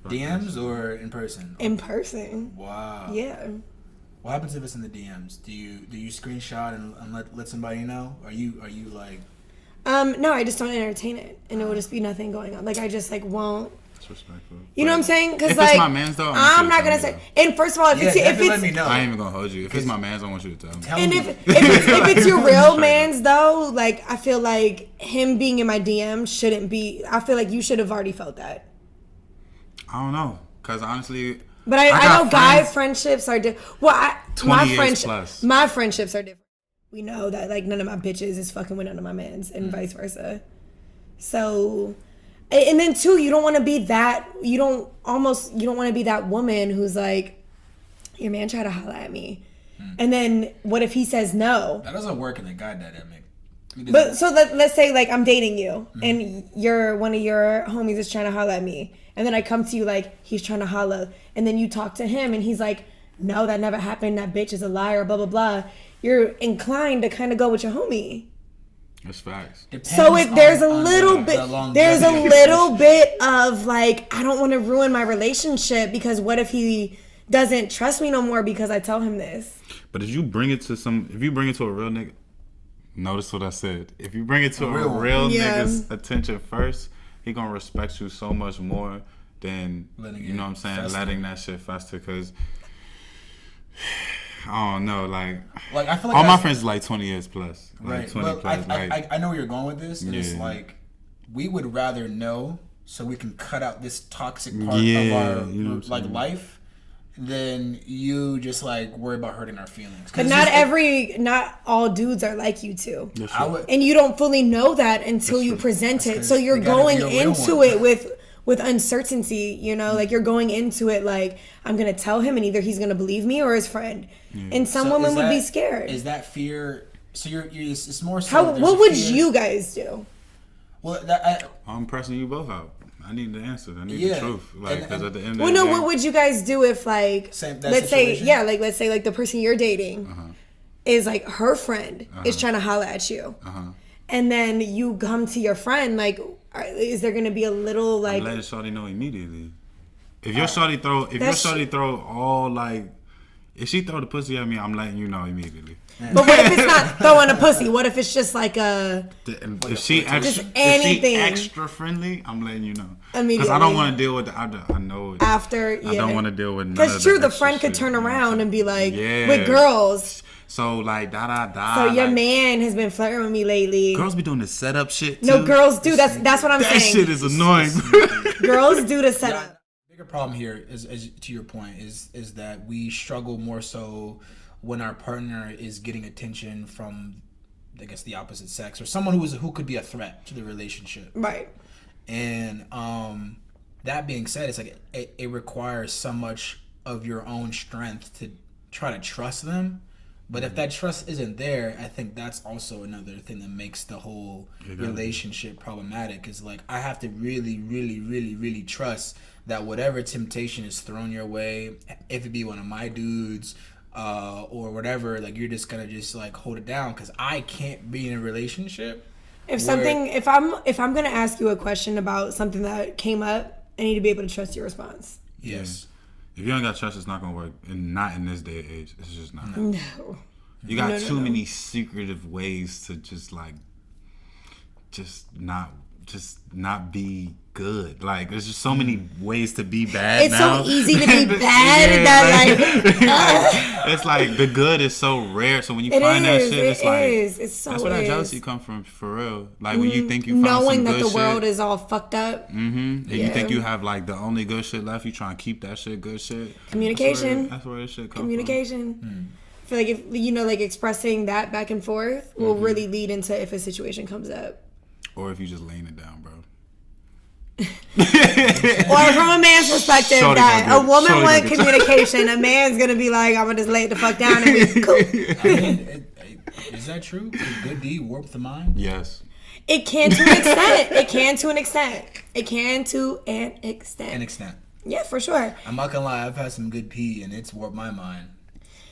DMs or in person? in person. Wow. Yeah. What happens if it's in the DMs? Do you screenshot and let somebody know? Are you like? No, I just don't entertain it, and it will just be nothing going on. Like I just like won't. That's respectful. You know what I'm saying? Because If like it's my man's though, I'm not gonna say. And first of all, if Yeah, it's let me know. I ain't even gonna hold you. If it's my man's, I want you to tell me. Tell and me. if it's your real man's though, like I feel like him being in my DM shouldn't be. I feel like you should have already felt that. I don't know, cause honestly, But I got know guy friends- friendships are different. Well, 20 years plus. my friendships are different. We know that like none of my bitches is fucking with none of my mans, and vice versa. So, and then too, you don't want to be that. You don't want to be that woman who's like, your man tried to holler at me, and then what if he says no? That doesn't work in the guy dynamic. But so let's say like I'm dating you, and one of your homies is trying to holler at me, and then I come to you like he's trying to holler, and then you talk to him, and he's like, no, that never happened. That bitch is a liar. Blah blah blah. You're inclined to kind of go with your homie. that's facts. So if there's a on little the bit, longevity there's a of your little bit of like I don't want to ruin my relationship because what if he doesn't trust me no more because I tell him this? But if you bring it to a real nigga, notice what I said. If you bring it to a real Yeah. nigga's attention first, he gonna respect you so much more than Letting you know it what I'm saying, fester. letting that shit fester. Cause I don't know, like I feel like all my friends are like 20 years plus, like Right. 20 Well, plus. Like I know where you're going with this. And it's Yeah. like we would rather know so we can cut out this toxic part Yeah, of our you know what I'm like saying. life than you just like worry about hurting our feelings. 'Cause But it's not all dudes are like you too. that's I right. would, And you don't fully know that until you present it. 'cause So you're you gotta going be a real into one. it with uncertainty, you know, like you're going into it like I'm gonna tell him, and either he's gonna believe me or his friend. And some so women is would be that- scared. Is that fear? So you're it's more so. How? there's What a would fear- you guys do? Well, that, I'm pressing you both out. I need the answer. I need Yeah. the truth. Like, And- because at the end Well, of the no. day, What would you guys do if like Same- that let's say situation? let's say like the person you're dating is like her friend is trying to holler at you, and then you come to your friend like, is there gonna be a little like? I'm letting shorty know immediately. If your shorty throw all like, if she throw the pussy at me, I'm letting you know immediately. But what if it's not throwing a pussy? What if it's just like a If she anything. extra friendly, I'm letting you know. Because I Immediately. don't want to deal with I know it. after? Yeah. I don't want to deal with none of Because true, the extra friend could shit, turn you know what I'm around saying? and be like, Yeah. with girls. So like da. So your like, man has been flirting with me lately. girls be doing the setup shit too. No, girls do. That's what I'm That saying. shit is annoying. Girls do the setup. bigger problem here is to your point is that we struggle more so when our partner is getting attention from, I guess, the opposite sex or someone who could be a threat to the relationship. Right. And that being said, it's like it requires so much of your own strength to try to trust them. But if that trust isn't there, I think that's also another thing that makes the whole relationship problematic. Is like I have to really, really, really, really trust that whatever temptation is thrown your way, if it be one of my dudes or whatever, like you're just gonna just like hold it down because I can't be in a relationship. If I'm gonna ask you a question about something that came up, I need to be able to trust your response. Yes. If you ain't got trust, it's not gonna work, and not in this day and age. It's just not. No. You got No. too many secretive ways to just not be good. Like there's just so many ways to be bad. It's now. so easy to be bad that it's like the good is so rare. So when you It find that is, shit, it it's like is. It's so that's where that is. jealousy come from for real. Like when you think you found knowing some that good the shit, world is all fucked up. and you Yeah. think you have like the only good shit left, you try and keep that shit good shit. Communication. That's where this shit comes Communication. I feel like if like expressing that back and forth will really lead into if a situation comes up. from. Or if you just laying it down, bro. Or from a man's perspective, Shorty that gonna a get it. woman Shorty wants gonna get it. communication. A man's gonna be like, I'm gonna just lay it the fuck down and be cool. I mean, is that true? Could good deed warp the mind? Yes. It can to an extent. It can to an extent. It can to an extent. Yeah, for sure. I'm not gonna lie, I've had some good pee and it's warped my mind.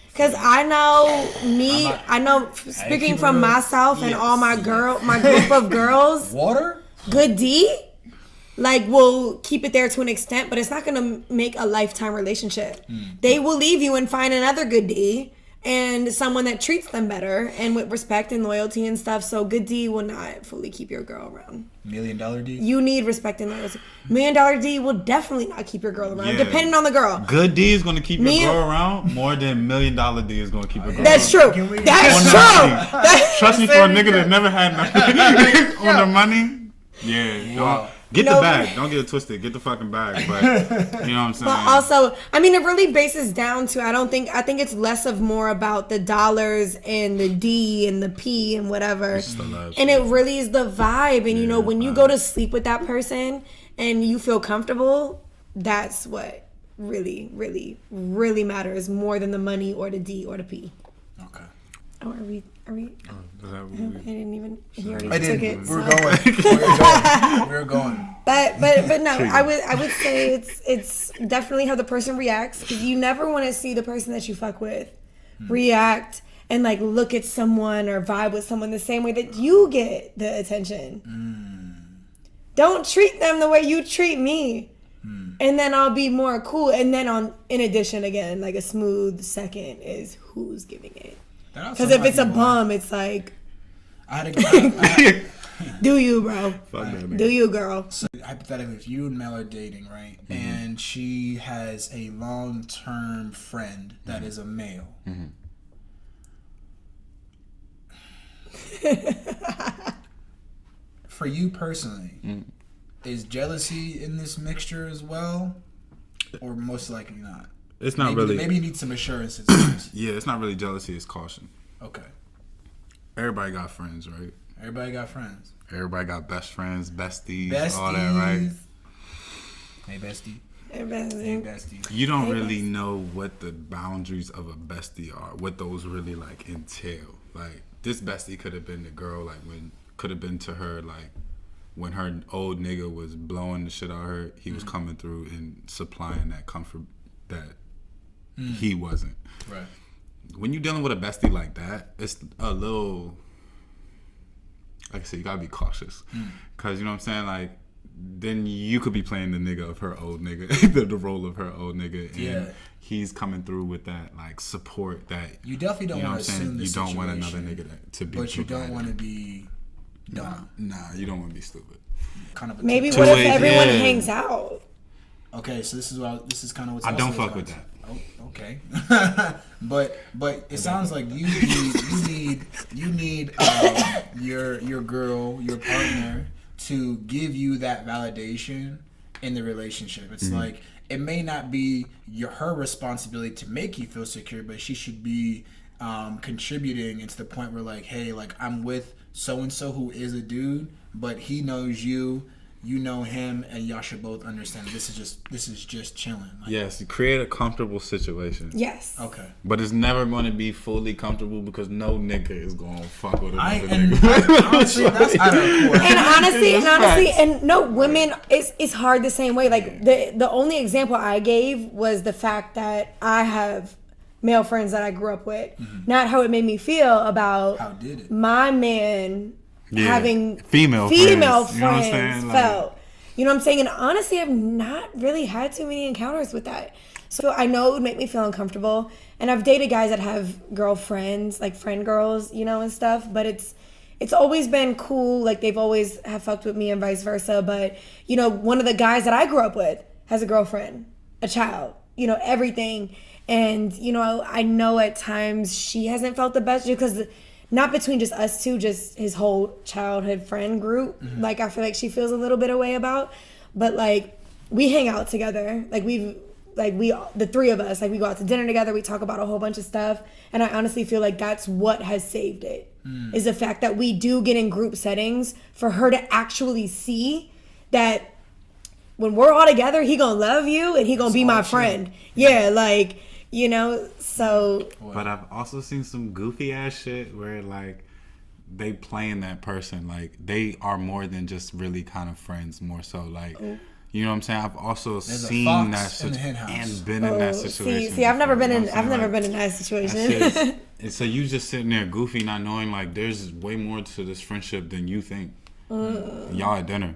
Because I know speaking from real. myself and all my group of girls, Water? good D, like, will keep it there to an extent, but it's not gonna make a lifetime relationship. They will leave you and find another good D and someone that treats them better and with respect and loyalty and stuff. So good D will not fully keep your girl around. $1 million D? You need respect and loyalty. $1 million D will definitely not keep your girl around, Yeah. depending on the girl. Good D is gonna keep your girl around more than $1 million D is gonna keep your girl That's around. true. Can we- That's On the true. money. That- Trust me, for a nigga that never had nothing on the money. Yeah, Wow. get No. the bag. Don't get it twisted. Get the fucking bag. But you know what I'm saying. But also, I mean, it really bases down to, I think it's less of more about the dollars and the D and the P and whatever. It's the love And shit. it really is the vibe. And you know, Yeah, when you vibe. go to sleep with that person and you feel comfortable, that's what really, really, really matters more than the money or the D or the P. Okay. Oh, are we? Is that what I we- didn't even. He already I took didn't. it. We're so- going. We're going. But no, I would say it's definitely how the person reacts, because you never want to see the person that you fuck with react and like look at someone or vibe with someone the same way that you get the attention. Don't treat them the way you treat me, and then I'll be more cool. And then in addition, again, like a smooth second is who's giving it. Because if it's a bum, it's like, I had do you, bro? Fuck that nigga. Do you, girl? So hypothetically, if you and Mel are dating, right, and she has a long-term friend that is a male, for you personally, is jealousy in this mixture as well, or most likely not? It's not Maybe- really. Maybe you need some assurances. first. Yeah, it's not really jealousy. It's caution. Okay. Everybody got friends, right? Everybody got friends. Everybody got best friends, besties, Besties. all that, right? Hey, bestie. Hey, Everything. bestie. You don't Hey, really know what the boundaries of a bestie are, what those really like entail. Like this bestie could have been the girl, like could have been to her like when her old nigga was blowing the shit out of her, he was coming through and supplying that comfort that he wasn't. Right. When you're dealing with a bestie like that, it's a little, like I said, you gotta be cautious, cause you know what I'm saying. Like, then you could be playing the nigga of her old nigga, the role of her old nigga, and Yeah. he's coming through with that like support that You definitely don't you know want what to I'm assume saying. the You don't want another situation, nigga to be, but you don't provided. want to be dumb. Nah, you don't want to be stupid. Kind of a Maybe two- what if ways, everyone yeah. hangs out? Okay, so this is kind of what's I don't also fuck with about- that. Oh, okay. but it sounds like you need your girl, your partner, to give you that validation in the relationship. It's like it may not be her responsibility to make you feel secure, but she should be contributing. It's the point where like, hey, like I'm with so and so who is a dude, but he knows you. You know him, and y'all should both understand this is just chilling. Like, Yes, you create a comfortable situation. Yes. okay. But it's never going to be fully comfortable because no nigga is going to fuck with another And nigga. honestly, that's out of course. And honestly, Facts. and no, women, it's hard the same way. Like the only example I gave was the fact that I have male friends that I grew up with, not how it made me feel about How did it? my man Yeah. having Female friends, friends, you know what I'm saying? Like- felt. You know what I'm saying? And honestly, I've not really had too many encounters with that. So I know it would make me feel uncomfortable. And I've dated guys that have girlfriends, like friend girls, you know, and stuff. But it's always been cool. Like they've always have fucked with me and vice versa. But, you know, one of the guys that I grew up with has a girlfriend, a child, you know, everything. And, you know, I know at times she hasn't felt the best because not between just us two, just his whole childhood friend group. Like, I feel like she feels a little bit away about. But, like, we hang out together. The three of us, like, we go out to dinner together. We talk about a whole bunch of stuff. And I honestly feel like that's what has saved it, is the fact that we do get in group settings for her to actually see that when we're all together, he gonna love you and he gonna be my friend. Yeah, like, you know, so... But I've also seen some goofy ass shit where like they playing that person. Like they are more than just really kind of friends. More so like. You know what I'm saying? I've also seen that and been in that situation. See, I've never been in. You know I've never been in that situation. And so you just sitting there goofy, not knowing like there's way more to this friendship than you think. Y'all at dinner,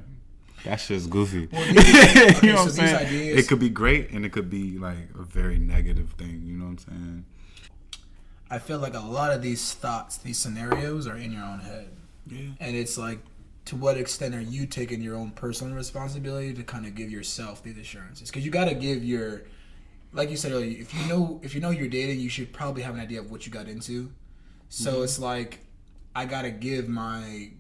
that's just goofy. Well, you know what I'm saying? Ideas, it could be great, and it could be like a very negative thing. You know what I'm saying? I feel like a lot of these thoughts, these scenarios, are in your own head. Yeah. And it's like, to what extent are you taking your own personal responsibility to kind of give yourself these assurances? Because you got to give your, like you said earlier, if you know you're dating, you should probably have an idea of what you got into. So it's like, I got to give my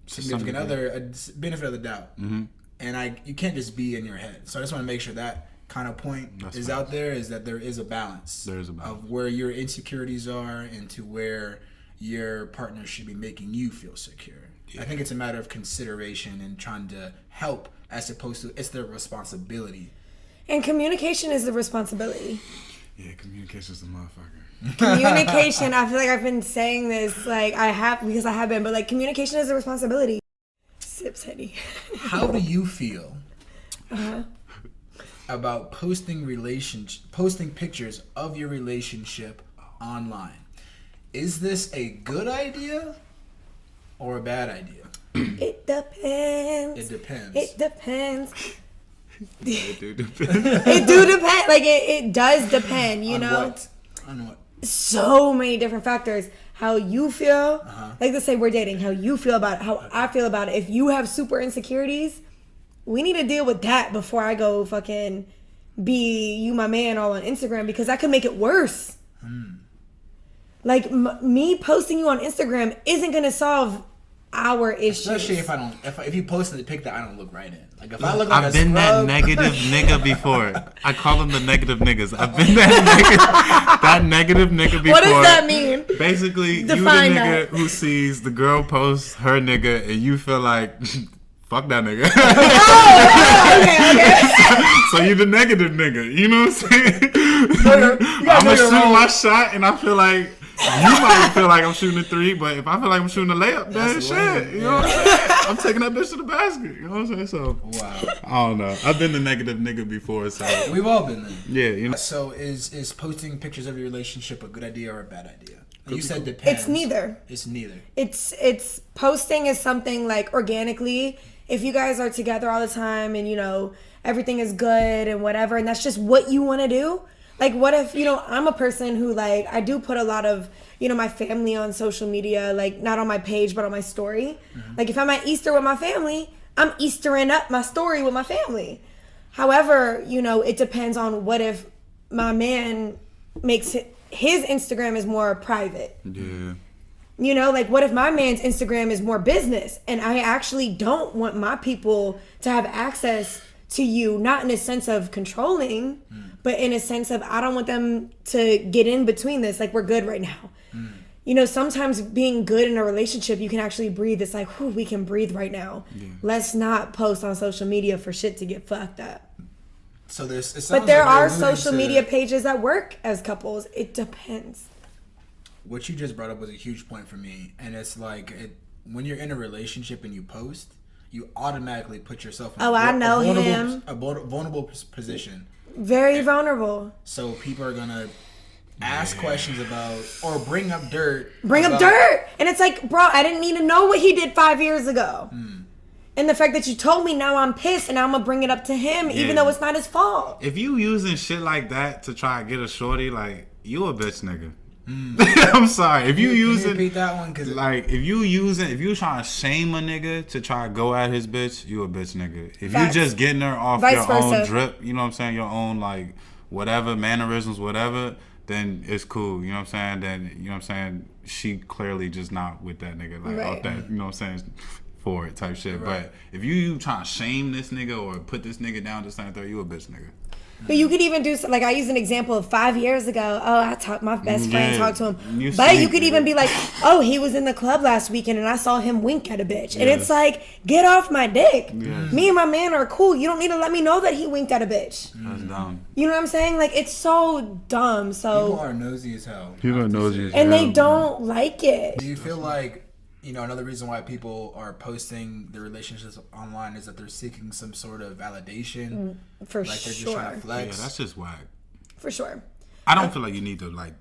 significant other a benefit of the doubt. And you can't just be in your head. So I just want to make sure that kind of point is out there, is that there is a balance. There is a balance. Of where your insecurities are and to where your partner should be making you feel secure. Yeah. I think it's a matter of consideration and trying to help, as opposed to it's their responsibility. And communication is the responsibility. Yeah, communication is the motherfucker. Communication, I feel like I've been saying this, like I have been, but like communication is a responsibility. Sips Hetty. How do you feel about posting pictures of your relationship online? Is this a good idea or a bad idea? It depends. It depends. It depends. It do depend. It do depend. Like it does depend. You know. On what? So many different factors. How you feel. Like let's say we're dating. How you feel about it. How I feel about it. If you have super insecurities, we need to deal with that before I go fucking be you my man all on Instagram, because that could make it worse. Like me posting you on Instagram isn't gonna solve our issues. Especially if you post the pic that I don't look right in. Like if I look like I've been that negative nigga before. I call them the negative niggas. I've been that negative nigga before. What does that mean? Basically, Define you the nigga that. who sees the girl post her nigga and you feel like, fuck that nigga. Okay. So you the negative nigga. You know what I'm saying? I'm gonna shoot my shot and I feel like you might feel like I'm shooting a 3, but if I feel like I'm shooting a layup, then shit. You know what I'm saying? I'm taking that bitch to the basket. You know what I'm saying? So, wow. I don't know. I've been the negative nigga before, so. We've all been there. Yeah, you know. So is posting pictures of your relationship a good idea or a bad idea? You said depends. It's neither. It's neither. It's posting is something like organically. If you guys are together all the time and you know everything is good and whatever, and that's just what you want to do. Like, what if, you know, I'm a person who, like, I do put a lot of, you know, my family on social media, like, not on my page, but on my story. Like, if I'm at Easter with my family, I'm Eastering up my story with my family. However, you know, it depends on what if my man makes his Instagram is more private. Yeah. You know, like, what if my man's Instagram is more business and I actually don't want my people to have access to you, not in a sense of controlling, but in a sense of I don't want them to get in between this. Like, we're good right now. You know, sometimes being good in a relationship, you can actually breathe. It's like, whew, we can breathe right now. Yeah. Let's not post on social media for shit to get fucked up. So but there are social media pages that work as couples. It depends. What you just brought up was a huge point for me. And it's like, when you're in a relationship and you post, you automatically put yourself in a vulnerable position. Very vulnerable. So people are going to ask questions about, or bring up dirt. And it's like, bro, I didn't need to know what he did 5 years ago. And the fact that you told me, now I'm pissed and now I'm going to bring it up to him, even though it's not his fault. If you using shit like that to try to get a shorty, like, you a bitch nigga. I'm sorry. If you using, repeat that one, cause like, if you trying to shame a nigga to try to go at his bitch, you a bitch nigga. If Facts. you just getting her off Vice your versa. own drip, you know what I'm saying, your own, like, whatever, mannerisms, whatever, then it's cool, you know what I'm saying? Then, you know what I'm saying, she clearly just not with that nigga, like, off that, you know what I'm saying, for it type shit. Right. But if you trying to shame this nigga or put this nigga down to something, you a bitch nigga. But you could even do, like, I used an example of 5 years ago. Oh, my best friend talked to him. But you could even be like, oh, he was in the club last weekend and I saw him wink at a bitch. And it's like, get off my dick. Me and my man are cool. You don't need to let me know that he winked at a bitch. That's dumb. You know what I'm saying? Like, it's so dumb. So people are nosy as hell. People are nosy as hell. And they don't like it. Do you feel like you know, another reason why people are posting their relationships online is that they're seeking some sort of validation. For like they're just sure. trying to flex. Yeah, that's just whack. For sure. I don't feel like you need to like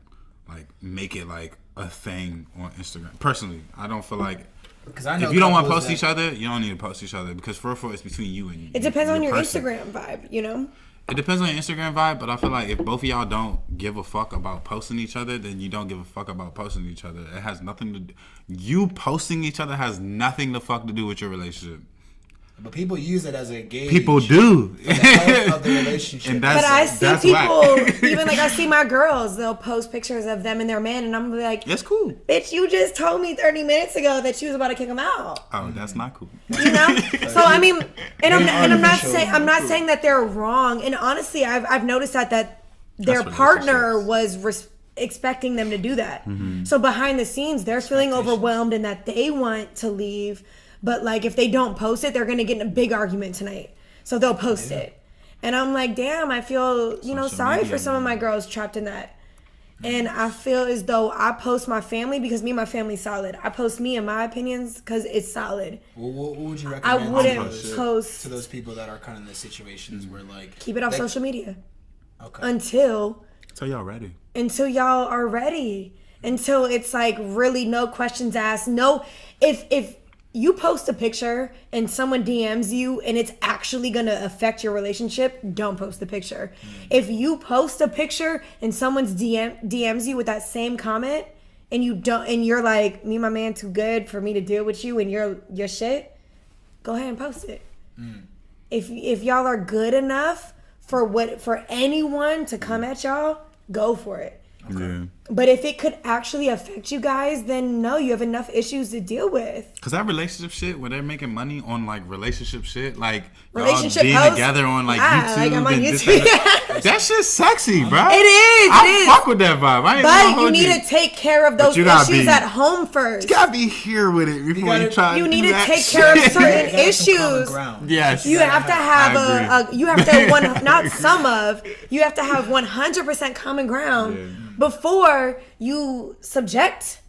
make it like a thing on Instagram. Personally, I don't feel like Because I know if you don't want to couples post each other, you don't need to post each other because for it's between you and It depends on your person. Instagram vibe, you know? It depends on your Instagram vibe, but I feel like if both of y'all don't give a fuck about posting each other, then you don't give a fuck about posting each other. It has nothing to do. You posting each other has nothing to fuck to do with your relationship. But people use it as a gauge. People do. For the health of the relationship. And But I see that's people, whack. even like I see my girls, they'll post pictures of them and their man, and I'm like, That's cool. bitch, you just told me 30 minutes ago that you was about to kick him out. Oh, that's not cool. You know? So I mean, and I'm not artificial. saying saying that they're wrong. And honestly, I've noticed that their That's partner relationships. was expecting them to do that. So behind the scenes, they're feeling overwhelmed and that they want to leave. But like if they don't post it, they're gonna get in a big argument tonight. So they'll post it. And I'm like, damn, I feel, Social sorry media, for some of my girls trapped in that. And I feel as though I post my family because me and my family's solid. I post me and my opinions because it's solid. Well, what would you I recommend wouldn't to post. those people that are kind of in the situations where like Keep it off they- social media Okay. until So y'all ready? y'all are ready. Until it's like really no questions asked. No, if you post a picture and someone DMs you and it's actually gonna affect your relationship, don't post the picture. If you post a picture and someone's DMs you with that same comment and you're like, me and my man too good for me to deal with you and your shit, go ahead and post it. If y'all are good enough for anyone to come at y'all, go for it. Yeah. But if it could actually affect you guys, then no, you have enough issues to deal with. Cause that relationship shit where they're making money on like relationship shit, like Relationship y'all being posts? together on like Yeah, YouTube. like I'm on and this YouTube. and that. That shit's sexy, bro. It is, I it is. fuck with that vibe. I ain't gonna But you hold need to take care of those you gotta issues be- at home first. You gotta be here with it before you, gotta- try. You to need do to that take care of shit. certain You gotta have some common issues. ground. Yes. You have to I have agree. you have to not some of, you have to have 100% common ground before you subject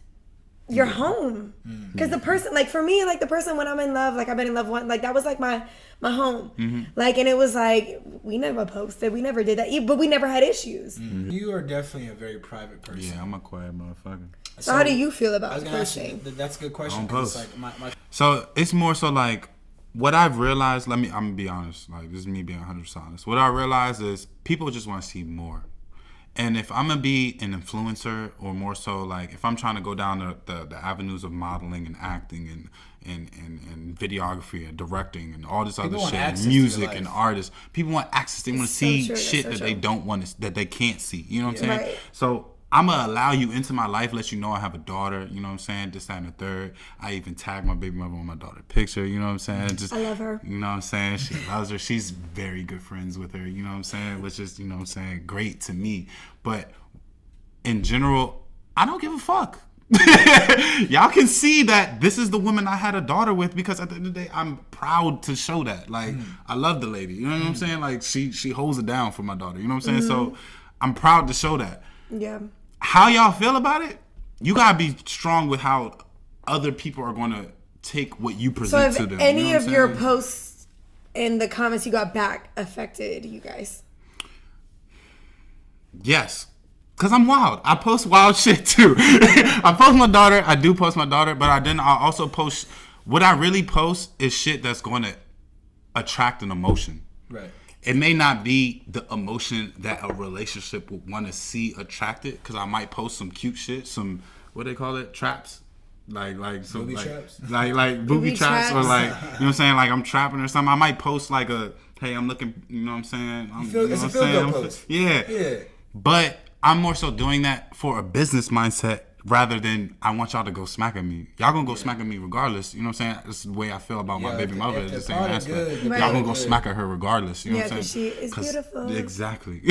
your home. Because the person, like for me, like the person when I'm in love, like I've been in love one, like that was like my home. Like, and it was like, we never posted, we never did that, but we never had issues. You are definitely a very private person. Yeah, I'm a quiet motherfucker. So how do you feel I about was gonna ask you, posting? that's a good question. Don't 'cause post. It's like my So it's more so like what I've realized. I'm gonna be honest. Like this is me being 100% honest. What I realized is people just want to see more. And if I'm gonna be an influencer, or more so like if I'm trying to go down the avenues of modeling and acting and videography and directing and all this People other want shit, access and to your music life. and artists, people want access. They want to so see true, that's shit so that true. they don't want to, that they can't see. You know what I'm saying? Right. So I'm gonna allow you into my life, let you know I have a daughter. You know what I'm saying? This, that, and the third. I even tag my baby mother on my daughter picture. You know what I'm saying? Just I love her. You know what I'm saying? She loves her. She's very good friends with her. You know what I'm saying? Which is, you know what I'm saying, great to me. But in general, I don't give a fuck. Y'all can see that this is the woman I had a daughter with because at the end of the day, I'm proud to show that. Like, I love the lady. You know what I'm saying? Like, she holds it down for my daughter. You know what I'm saying? So I'm proud to show that. Yeah. How y'all feel about it? You gotta be strong with how other people are gonna take what you So present if to them. any you know what of I'm your saying? posts and the comments you got back affected you guys? Yes. Cause I'm wild. I post wild shit too. I post my daughter. I do post my daughter, but I also post. What I really post is shit that's going to attract an emotion. right. It may not be the emotion that a relationship would want to see attracted. Cause I might post some cute shit, some what they call it, traps, like some Booby like traps? like booby traps, or traps. like you know what I'm saying, like I'm trapping or something. I might post like a hey, I'm looking, you know what I'm saying. It's a what I'm feel-good saying? post. Yeah. Yeah. But I'm more so doing that for a business mindset rather than I want y'all to go smack at me. Y'all gonna go smack at me regardless. You know what I'm saying? That's the way I feel about my Yeah, baby if mother. the The same product aspect. good, the Y'all product gonna go good. smack at her regardless. You know Yeah, what I'm 'cause saying? she is beautiful. Exactly.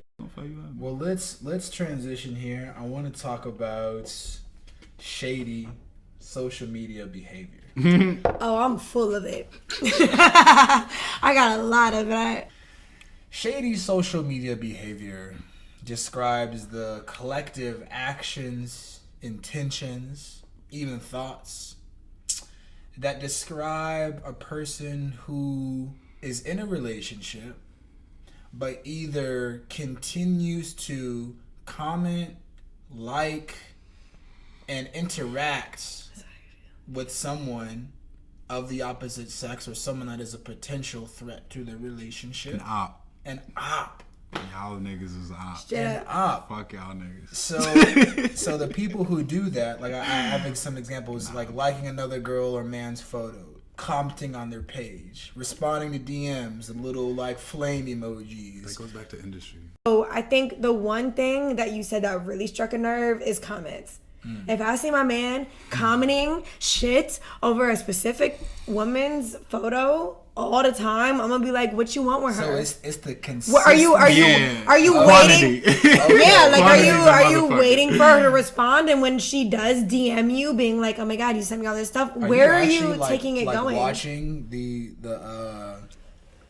Well, let's transition here. I want to talk about shady social media behavior. Oh, I'm full of it. I got a lot of it. Shady social media behavior describes the collective actions, intentions, even thoughts that describe a person who is in a relationship but either continues to comment, like, and interact with someone of the opposite sex or someone that is a potential threat to the relationship. An op. An op. Y'all niggas is op. Yeah. An op. Fuck y'all niggas. So the people who do that, like I have some examples, like liking another girl or man's photo, commenting on their page, responding to DMs, and little like flame emojis. That goes back to industry. So I think the one thing that you said that really struck a nerve is comments. If I see my man commenting shit over a specific woman's photo all the time, I'm gonna be like, "What you want with her?" So it's the consistency. What, are you waiting? Yeah, like are you waiting for her to respond? And when she does DM you, being like, "Oh my god, you sent me all this stuff," where are you taking it going? Watching the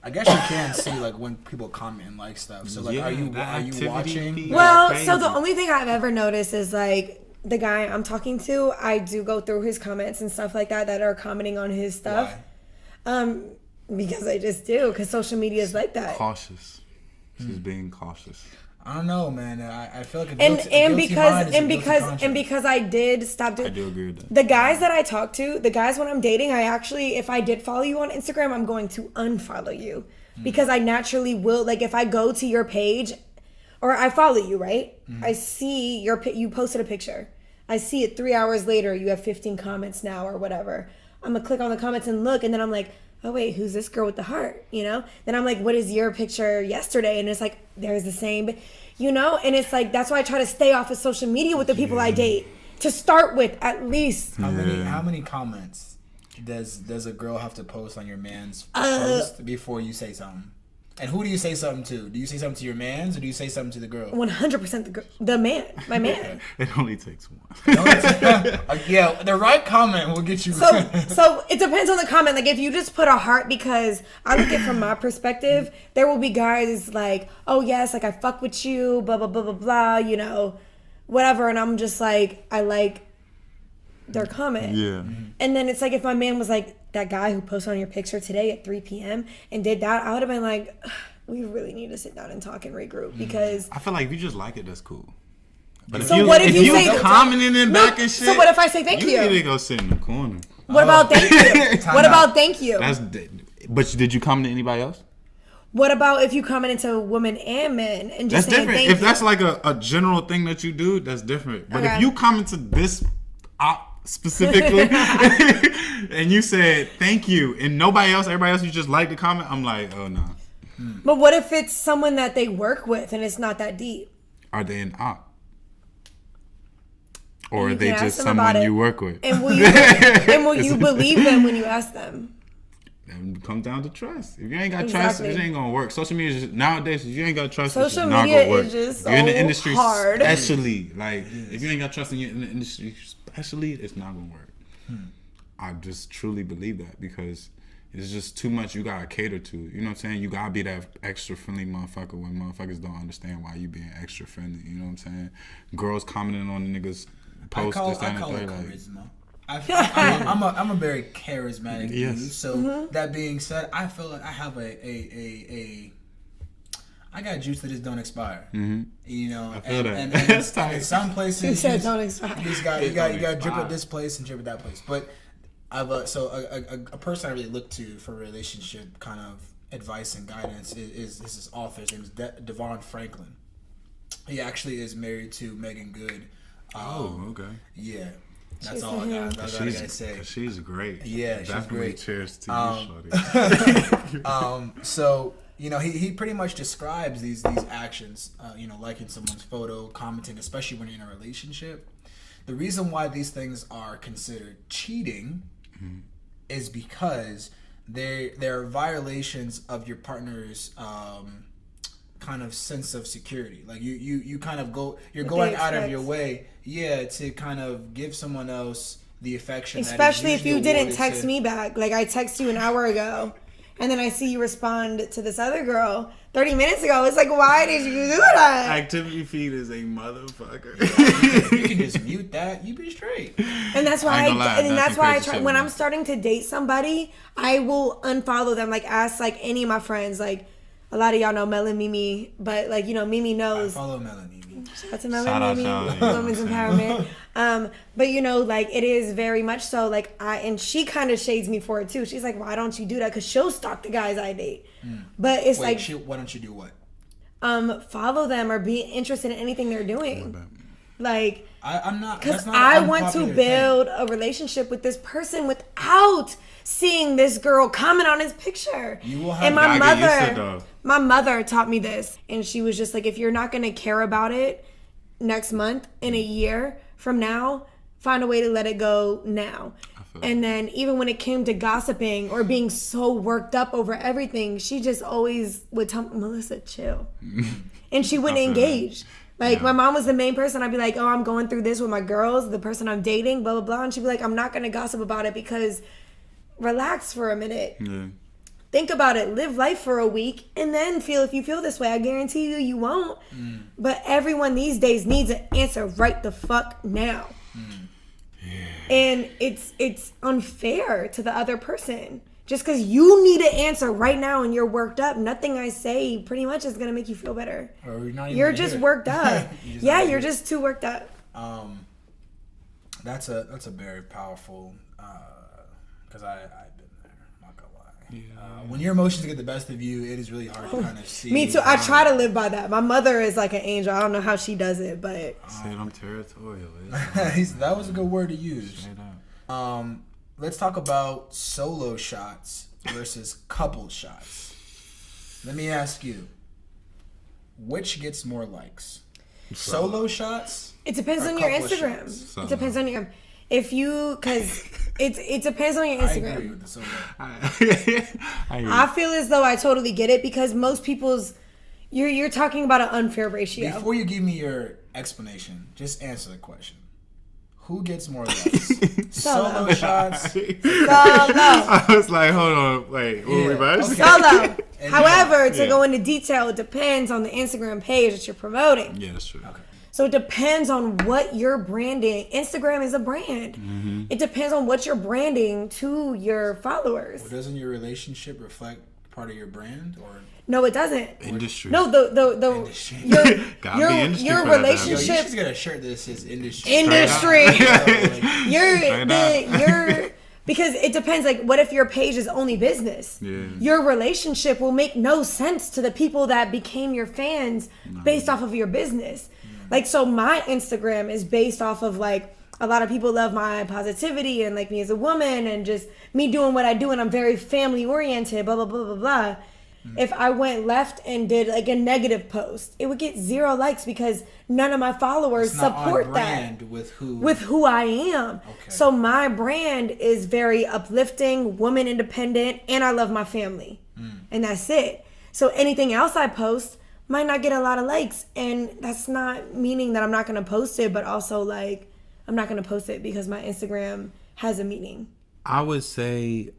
I guess you can see like when people comment and like stuff. So like, are you watching? Well, so the only thing I've ever noticed is like the guy I'm talking to. I do go through his comments and stuff like that are commenting on his stuff. Why? Because I just do. Because social media is like that. Cautious. She's being cautious. I don't know, man. I feel like because I did stop doing. I do agree with that. The guys that I talk to, the guys when I'm dating, I actually, if I did follow you on Instagram, I'm going to unfollow you because I naturally will. Like if I go to your page, or I follow you, right? I see you posted a picture. I see it 3 hours later. You have 15 comments now or whatever. I'm gonna click on the comments and look, and then I'm like, oh wait, who's this girl with the heart? You know? Then I'm like, what is your picture yesterday? And it's like, there's the same, you know? And it's like, that's why I try to stay off of social media with the people I date to start with, at least. How many comments does a girl have to post on your man's post before you say something? And who do you say something to? Do you say something to your mans or do you say something to the girl? 100% the man, my man. It only takes one. Yeah, the right comment will get you. So it depends on the comment. Like if you just put a heart, because I look at it from my perspective, there will be guys like, oh yes, like I fuck with you, blah blah blah blah blah, you know, whatever, and I'm just like, I like their comment. Yeah. And then it's like if my man was like that guy who posted on your picture today at 3 p.m. and did that, I would have been like, we really need to sit down and talk and regroup because I feel like if you just like it, that's cool. But so what if you say commenting it back and shit? So what if I say thank you? You need to go sit in the corner. What about thank you? What about thank you? But did you comment to anybody else? What about if you comment to women and men and just that's saying different. thank If you? that's like a general thing that you do, that's different. But Okay. if you comment to this specifically and you said thank you and everybody else you just like the comment, I'm like, oh no. But what if it's someone that they work with and it's not that deep? Are they an op? Or are You they can ask just them about someone it. you work with? And will you believe them when you ask them? It comes down to trust. If you ain't got Exactly. trust, it ain't gonna work. Social media is just, nowadays, if you ain't got trust, it's Social just not media gonna work. is just If you're in the so industry, hard. especially like if you ain't got trust in the industry, especially, it's not gonna work. I just truly believe that because it's just too much you gotta cater to. You know what I'm saying? You gotta be that extra friendly motherfucker when motherfuckers don't understand why you being extra friendly. You know what I'm saying? Girls commenting on the niggas post I this, that, call and it the third. Like, charisma. I'm a very charismatic Yes. dude. So that being said, I feel like I have I got juice that just don't expire. You know, I feel that. And That's tight. in some places You said don't expire. you got to drip at this place and drip at that place. But I've a person I really look to for relationship kind of advice and guidance is this author. His name is Devon Franklin. He actually is married to Megan Good. okay. Yeah. That's She's all I got. That's all I gotta say. She's great. Yeah, she's Definitely great. Cheers to you, shorty. So you know, he pretty much describes these actions. You know, liking someone's photo, commenting, especially when you're in a relationship. The reason why these things are considered cheating is because there are violations of your partner's kind of sense of security. Like you kind of you're going out of your way, to kind of give someone else the affection. Especially that is if you usually didn't awarded text to- me back. Like I texted you an hour ago and then I see you respond to this other girl 30 minutes ago. It's like, why did you do that? Activity feed is a motherfucker. You can just mute that. You be straight. And that's why I try when I'm I'm starting to date somebody, I will unfollow them. Like, ask like any of my friends. Like, a lot of y'all know Mel and Mimi, but like, you know, Mimi knows. I follow Mel and Mimi. Shout out to Mel Shout out, and Mimi, shout out. women's empowerment. But you know, like, it is very much so. Like, and she kind of shades me for it too. She's like, why don't you do that? Because she'll stalk the guys I date. But it's Wait, like, why don't you do what? follow them or be interested in anything they're doing. Like, I'm not. because That's not I an want to unpopular build a relationship with this person without seeing this girl comment on his picture. You will have and my gotta get used to it, mother, though. my mother taught me this, and she was just like, if you're not gonna care about it next month, in a year from now, find a way to let it go now. And then even when it came to gossiping or being so worked up over everything, she just always would tell me, Melissa, chill. And she wouldn't engage. Like, my mom was the main person. I'd be like, oh, I'm going through this with my girls, the person I'm dating, blah, blah, blah. And she'd be like, I'm not going to gossip about it because relax for a minute. Yeah. Think about it. Live life for a week and then feel if you feel this way. I guarantee you won't. But everyone these days needs an answer right the fuck now. And it's unfair to the other person. Just because you need an answer right now and you're worked up, nothing I say pretty much is going to make you feel better. Or you're not even You're gonna just hear it. worked up. You're Yeah, not you're gonna just too worked up. That's a very powerful. Because I've been there. I'm not gonna lie. When your emotions get the best of you, it is really hard to kind of see. Me too. I try to live by that. My mother is like an angel. I don't know how she does it, but Say I'm territorial. That was a good word to use. Straight up. Let's talk about solo shots versus couple shots. Let me ask you, which gets more likes? Solo shots? it depends Or on your couple Instagram. shots. It depends on your if you because it depends on your I agree Instagram. with the solo. I feel as though I totally get it because most people's you're talking about an unfair ratio. Before you give me your explanation, just answer the question. Who gets more likes? Solo shots. Solo. I was like, hold on, wait, we'll Yeah, reverse. okay. Solo. And However, to yeah. go into detail, it depends on the Instagram page that you're promoting. Yeah, that's true. Okay. So it depends on what you're branding. Instagram is a brand. Mm-hmm. It depends on what you're branding to your followers. Well, doesn't your relationship reflect part of your brand, or No, it doesn't. Industry. No, the Industry. Gotta be industry your for that, yo, relationship you should get a shirt that says industry. industry. Straight You're because it depends. Like, what if your page is only business? Yeah. Your relationship will make no sense to the people that became your fans based off of your business. Like, so my Instagram is based off of like a lot of people love my positivity and like me as a woman and just me doing what I do, and I'm very family oriented. Blah blah blah blah blah. If I went left and did like a negative post, it would get 0 likes because none of my followers It's not support on that brand with who. with who I am. Okay. So my brand is very uplifting, woman independent, and I love my family. And that's it. So anything else I post might not get a lot of likes, and that's not meaning that I'm not going to post it, but also like I'm not going to post it because my Instagram has a meaning. I would say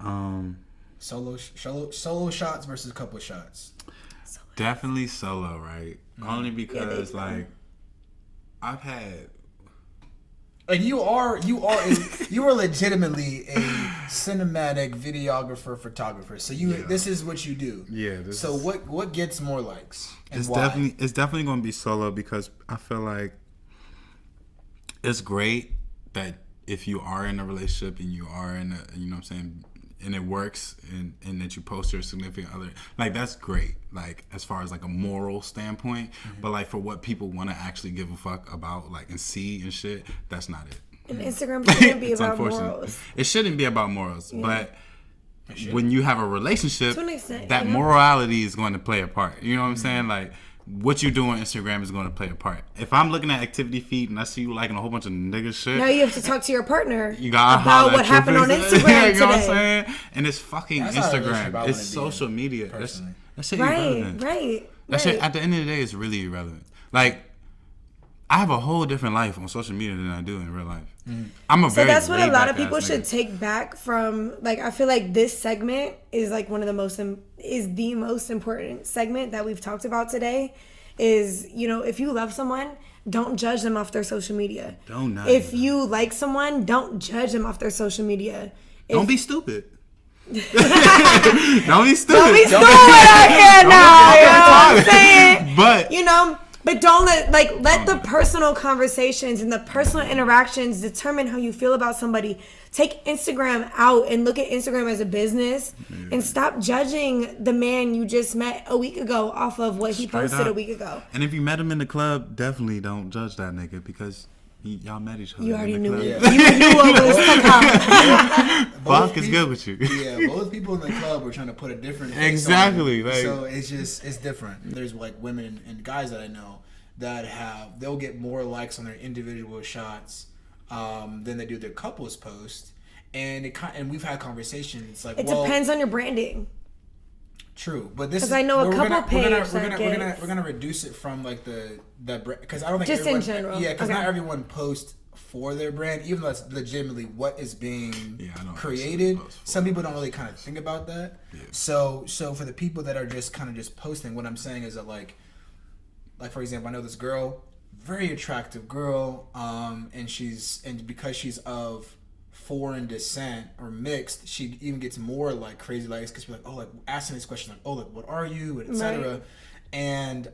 Solo shots versus couple shots. definitely solo, right? Only because go. like I've had And you are legitimately a cinematic videographer, photographer. So this is what you do. Yeah, So what gets more likes? And it's why? definitely going to be solo because I feel like it's great that if you are in a relationship and you are in a, you know what I'm saying, and it works and that you post your significant other, like that's great, like as far as like a moral standpoint, but like for what people want to actually give a fuck about like and see and shit, that's not it. And Instagram shouldn't be It's about unfortunate. morals. It shouldn't be about morals, but when you have a relationship, To an extent, that you know? morality is going to play a part. You know what I'm saying? Like what you do on Instagram is going to play a part. If I'm looking at activity feed and I see you liking a whole bunch of nigga shit, Now you have to talk to your partner you gotta about holler what at your happened on business. Instagram You know what I'm today. saying? And it's fucking That's not a relationship I Instagram. wanna It's be social in, media. That shit Right, irrelevant. right. That shit right. at the end of the day is really irrelevant. Like I have a whole different life on social media than I do in real life. I'm a So very that's what a lot of laid-back people ass should nigga. take back from. Like, I feel like this segment is like one of the most important segment that we've talked about today. Is, you know, if you love someone, don't judge them off their social media. Don't not. If you like someone, don't judge them off their social media. Don't be stupid. Don't be stupid. Don't be stupid out here now. You know what I'm saying? But You know, but don't let the personal conversations and the personal interactions determine how you feel about somebody. Take Instagram out and look at Instagram as a business, and stop judging the man you just met a week ago off of what he Straight posted up. a week ago. And if you met him in the club, definitely don't judge that nigga because y'all met each other. You already in the knew club. it. You knew what was to come. Buck is good with you. Yeah, both people in the club were trying to put a different face Exactly, on it. like- So it's different. There's like women and guys that I know that they'll get more likes on their individual shots than they do their couples post, and we've had conversations like It depends on your branding. True, but this 'Cause is I know a we're couple gonna, pages we're that gonna get- we're gonna reduce it from like the because I don't think Just in everyone, general. yeah, because Okay. not everyone posts for their brand, even though that's legitimately what is being Yeah, I know created. what it's for. Some people don't really kind of think about that. Yeah. So for the people that are just kind of just posting, what I'm saying is that like for example, I know this girl, very attractive girl, and because she's of foreign descent or mixed, she even gets more like crazy likes because she's like, oh, like asking these questions like, oh, like what are you, and etc. Right. And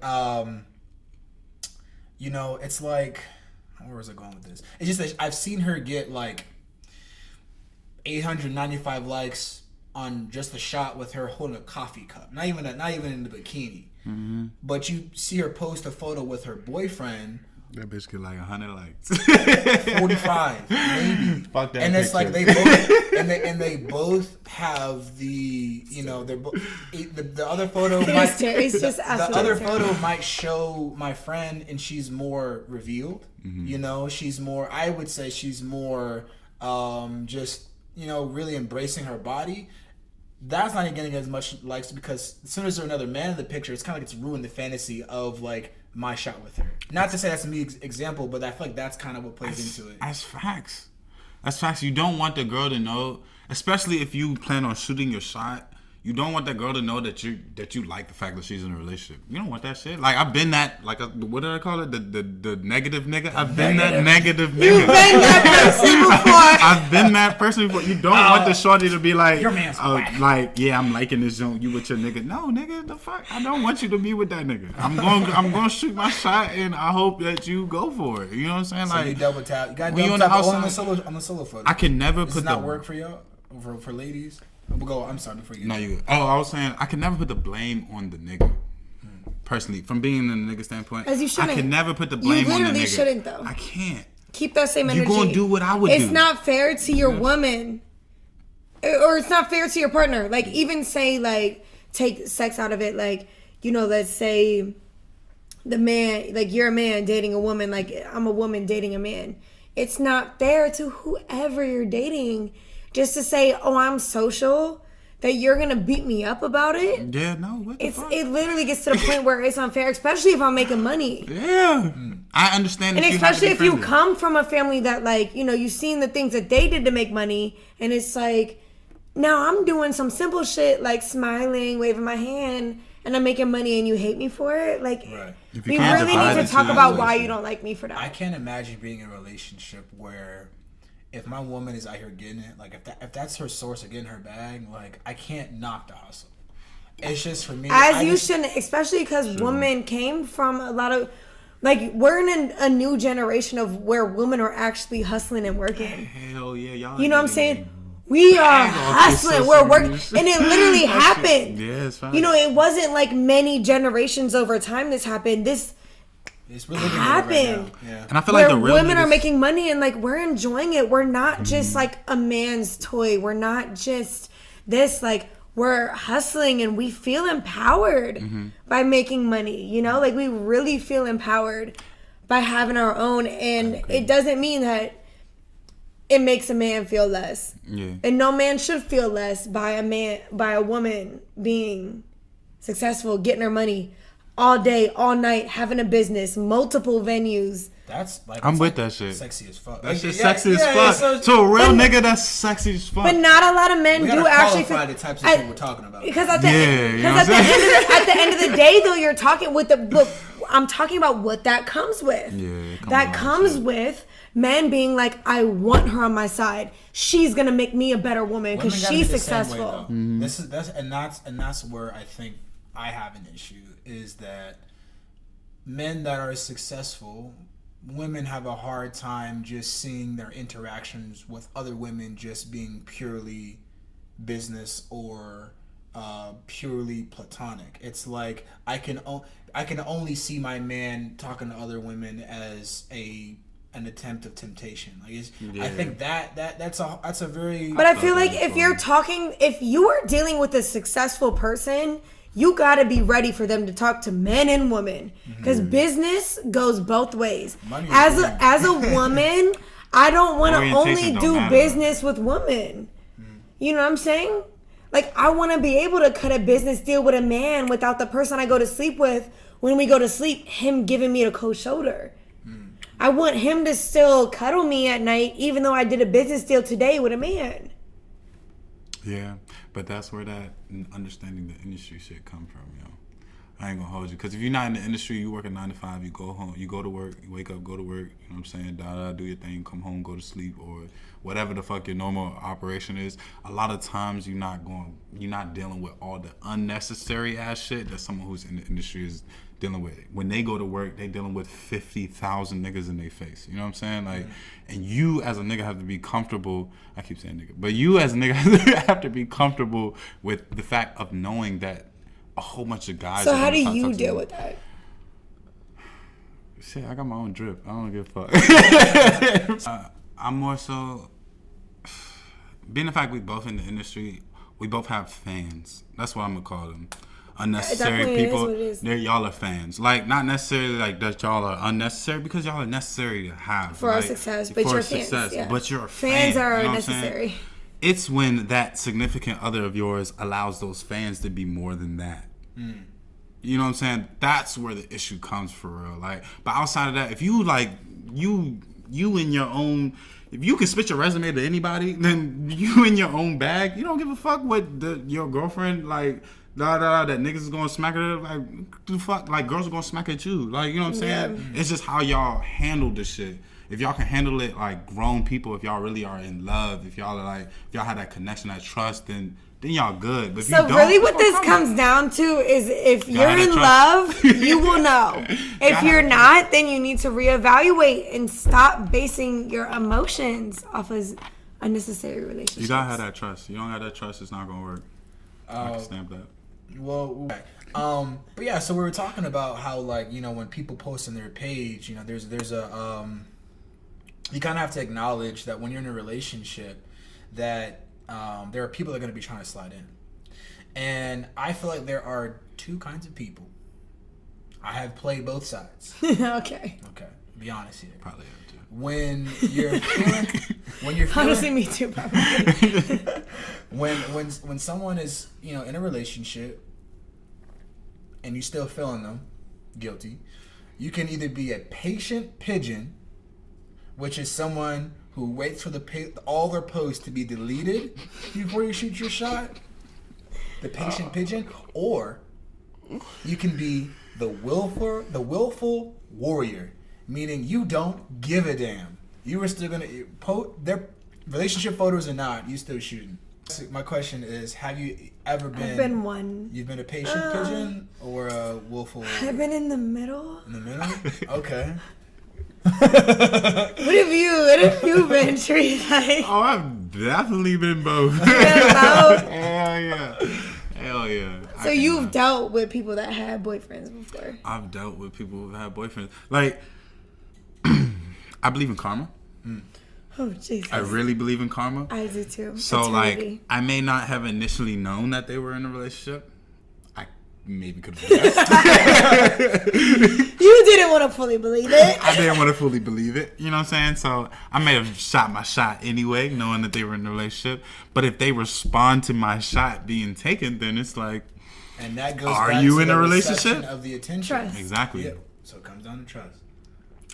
you know, it's like, where was I going with this? It's just that I've seen her get like 895 likes on just a shot with her holding a coffee cup, not even in the bikini. Mm-hmm. But you see her post a photo with her boyfriend, That bitch get like 100 likes. 45 maybe. Fuck that And it's like picture. they both have the, you know, the other photo It's just the absolutely other terrible. photo might show my friend and she's more revealed. You know, she's more, I would say she's more just, you know, really embracing her body. That's not getting as much likes because as soon as there's another man in the picture, it's kind of like it's ruined the fantasy of like my shot with her. Not to say that's a me example, but I feel like that's kind of what plays into it. That's facts. That's facts. You don't want the girl to know, especially if you plan on shooting your shot. You don't want that girl to know that you like the fact that she's in a relationship. You don't want that shit. Like I've been that. Like what did I call it? The negative nigga. I've been that negative nigga. You've been that person before. I've been that person before. You don't want the shorty to be like, Your man's whack. like, yeah, I'm liking this joint. You with your nigga? No, nigga, the fuck. I don't want you to be with that nigga. I'm going to shoot my shot, and I hope that you go for it. You know what I'm saying? So Like you double tap. You got when you double on the tap outside- on the solo photo. I can never Does put it not the work for y'all? For ladies? We'll go. I'm sorry before you. No, you. Oh, I was saying I can never put the blame on the nigga. Personally, from being in the nigga standpoint, As you shouldn't. I can never put the You blame on the literally nigga. shouldn't, though. I can't. Keep that same energy. gonna do what I would It's do. not fair to your woman, or it's not fair to your partner. Like, even say, like, take sex out of it. Like, you know, let's say the man, like, you're a man dating a woman. Like, I'm a woman dating a man. It's not fair to whoever you're dating just to say, oh, I'm social, that you're gonna beat me up about it. Yeah, no. What the fuck? It literally gets to the point where it's unfair, especially if I'm making money. Yeah, I understand. And that you have to especially be if you friendly. come from a family that, like, you know, you've seen the things that they did to make money, and it's like, now I'm doing some simple shit like smiling, waving my hand, and I'm making money, and you hate me for it. Like, Right. If you we can't really divide need the to talk two, about it's why like- you don't like me for that. I can't imagine being in a relationship where if my woman is out here getting it, like if that's her source of getting her bag, like I can't knock the hustle. It's just for me. As you shouldn't, especially because women came from a lot of, like, we're in a new generation of where women are actually hustling and working. Hell yeah, y'all. You know what I'm getting- saying? We are off this hustling. social We're working, media. and it literally happened. Yeah, it's fine. You know, it wasn't like many generations over time this happened. This it's really living happened. it right now. Yeah. and I feel where like the real women are niggas- making money and, like, we're enjoying it. We're not just like a man's toy. We're not just this, like, we're hustling and we feel empowered by making money. You know, like, we really feel empowered by having our own, and it doesn't mean that it makes a man feel less. Yeah. And no man should feel less by a woman being successful, getting her money. all day, all night, having a business, multiple venues. That's like I'm with that shit. Sexy as fuck. That shit Yeah, sexy as yeah, fuck. so- To a real nigga, that's sexy as fuck. But not a lot of men we do gotta actually qualify the types of people we're talking about. Because at the, Yeah, you know because what I'm saying? at the end of the day, though, you're talking with the look. I'm talking about what that comes with. Yeah, it comes that with comes shit. with men being like, I want her on my side. She's gonna make me a better woman because Women gotta she's be the same way, successful. though. Mm-hmm. That's where I think I have an issue is that men that are successful, women have a hard time just seeing their interactions with other women just being purely business or purely platonic. It's like I can only see my man talking to other women as an attempt of temptation. Like I think that's a very. But I feel like if you are dealing with a successful person, you gotta be ready for them to talk to men and women because business goes both ways. Money is As a woman, I don't want to Orientation only don't do matter. business with women. You know what I'm saying? Like I want to be able to cut a business deal with a man without the person I go to sleep with. When we go to sleep, him giving me the cold shoulder. I want him to still cuddle me at night, even though I did a business deal today with a man. Yeah, but that's where that understanding the industry shit come from, yo. I ain't gonna hold you, because if you're not in the industry, you work a 9 to 5, you go home, you go to work, you wake up, go to work, you know what I'm saying, do your thing, come home, go to sleep, or whatever the fuck your normal operation is. A lot of times you're not dealing with all the unnecessary ass shit that someone who's in the industry is dealing with. When they go to work, they dealing with 50,000 niggas in their face. You know what I'm saying? Like, and you as a nigga have to be comfortable. I keep saying nigga, but you as a nigga have to be comfortable with the fact of knowing that a whole bunch of guys. So are how do gonna you talk to deal you. with that? Shit, I got my own drip. I don't give a fuck. I'm more so being the fact we both in the industry, we both have fans. That's what I'm gonna call them. Unnecessary definitely is people. what it is. Y'all are fans. Like, not necessarily like that y'all are unnecessary, because y'all are necessary to have For our like, success, but for you're success, fans. Yeah. But you're a Fans fan, are you know what I'm saying? necessary. It's when that significant other of yours allows those fans to be more than that. You know what I'm saying? That's where the issue comes for real. Like, but outside of that, if you like you in your own, if you can spit your resume to anybody, then you in your own bag. You don't give a fuck what your girlfriend like. That niggas is gonna smack her. Like, the fuck, like girls are gonna smack at you. Like, you know what I'm saying? It's just how y'all handle this shit. If y'all can handle it like grown people, if y'all really are in love, if y'all are like, if y'all have that connection, that trust, then y'all good. But if So you don't, really it's what gonna this come. comes down to is if you're Gotta in trust. love, you will know. If you're not, then you need to reevaluate and stop basing your emotions off of unnecessary relationships. You gotta have that trust. You don't have that trust, it's not gonna work. I can stamp that. Well, but yeah, so we were talking about how, like, you know, when people post on their page, you know, there's a you kind of have to acknowledge that when you're in a relationship that there are people that are going to be trying to slide in. And I feel like there are two kinds of people. I have played both sides. Okay. Okay, be honest here. Probably have to. When you're feeling, Honestly, me too, probably. when someone is, you know, in a relationship and you still feeling them guilty, you can either be a patient pigeon, which is someone who waits for all their posts to be deleted before you shoot your shot, the patient pigeon, or you can be the willful warrior, meaning you don't give a damn. You were still gonna post their relationship photos or not, you still shooting. My question is, have you ever been? I've been one. You've been a patient pigeon or a willful? I've been in the middle. In the middle. Okay. What have you been, Tree? Like, Oh, I've definitely been both. been both? Hell yeah. Hell yeah. So you've dealt with people that had boyfriends before. I've dealt with people who've had boyfriends. Like, I believe in karma. Oh, Jesus. I really believe in karma. I do too. So, Eternity. like, I may not have initially known that they were in a relationship. I maybe could have guessed. You didn't want to fully believe it. I didn't want to fully believe it. You know what I'm saying? So, I may have shot my shot anyway, knowing that they were in a relationship. But if they respond to my shot being taken, then it's like, And that goes Are back you to in the a reception relationship? of the attention. Trust. Exactly. Yeah. So it comes down to trust.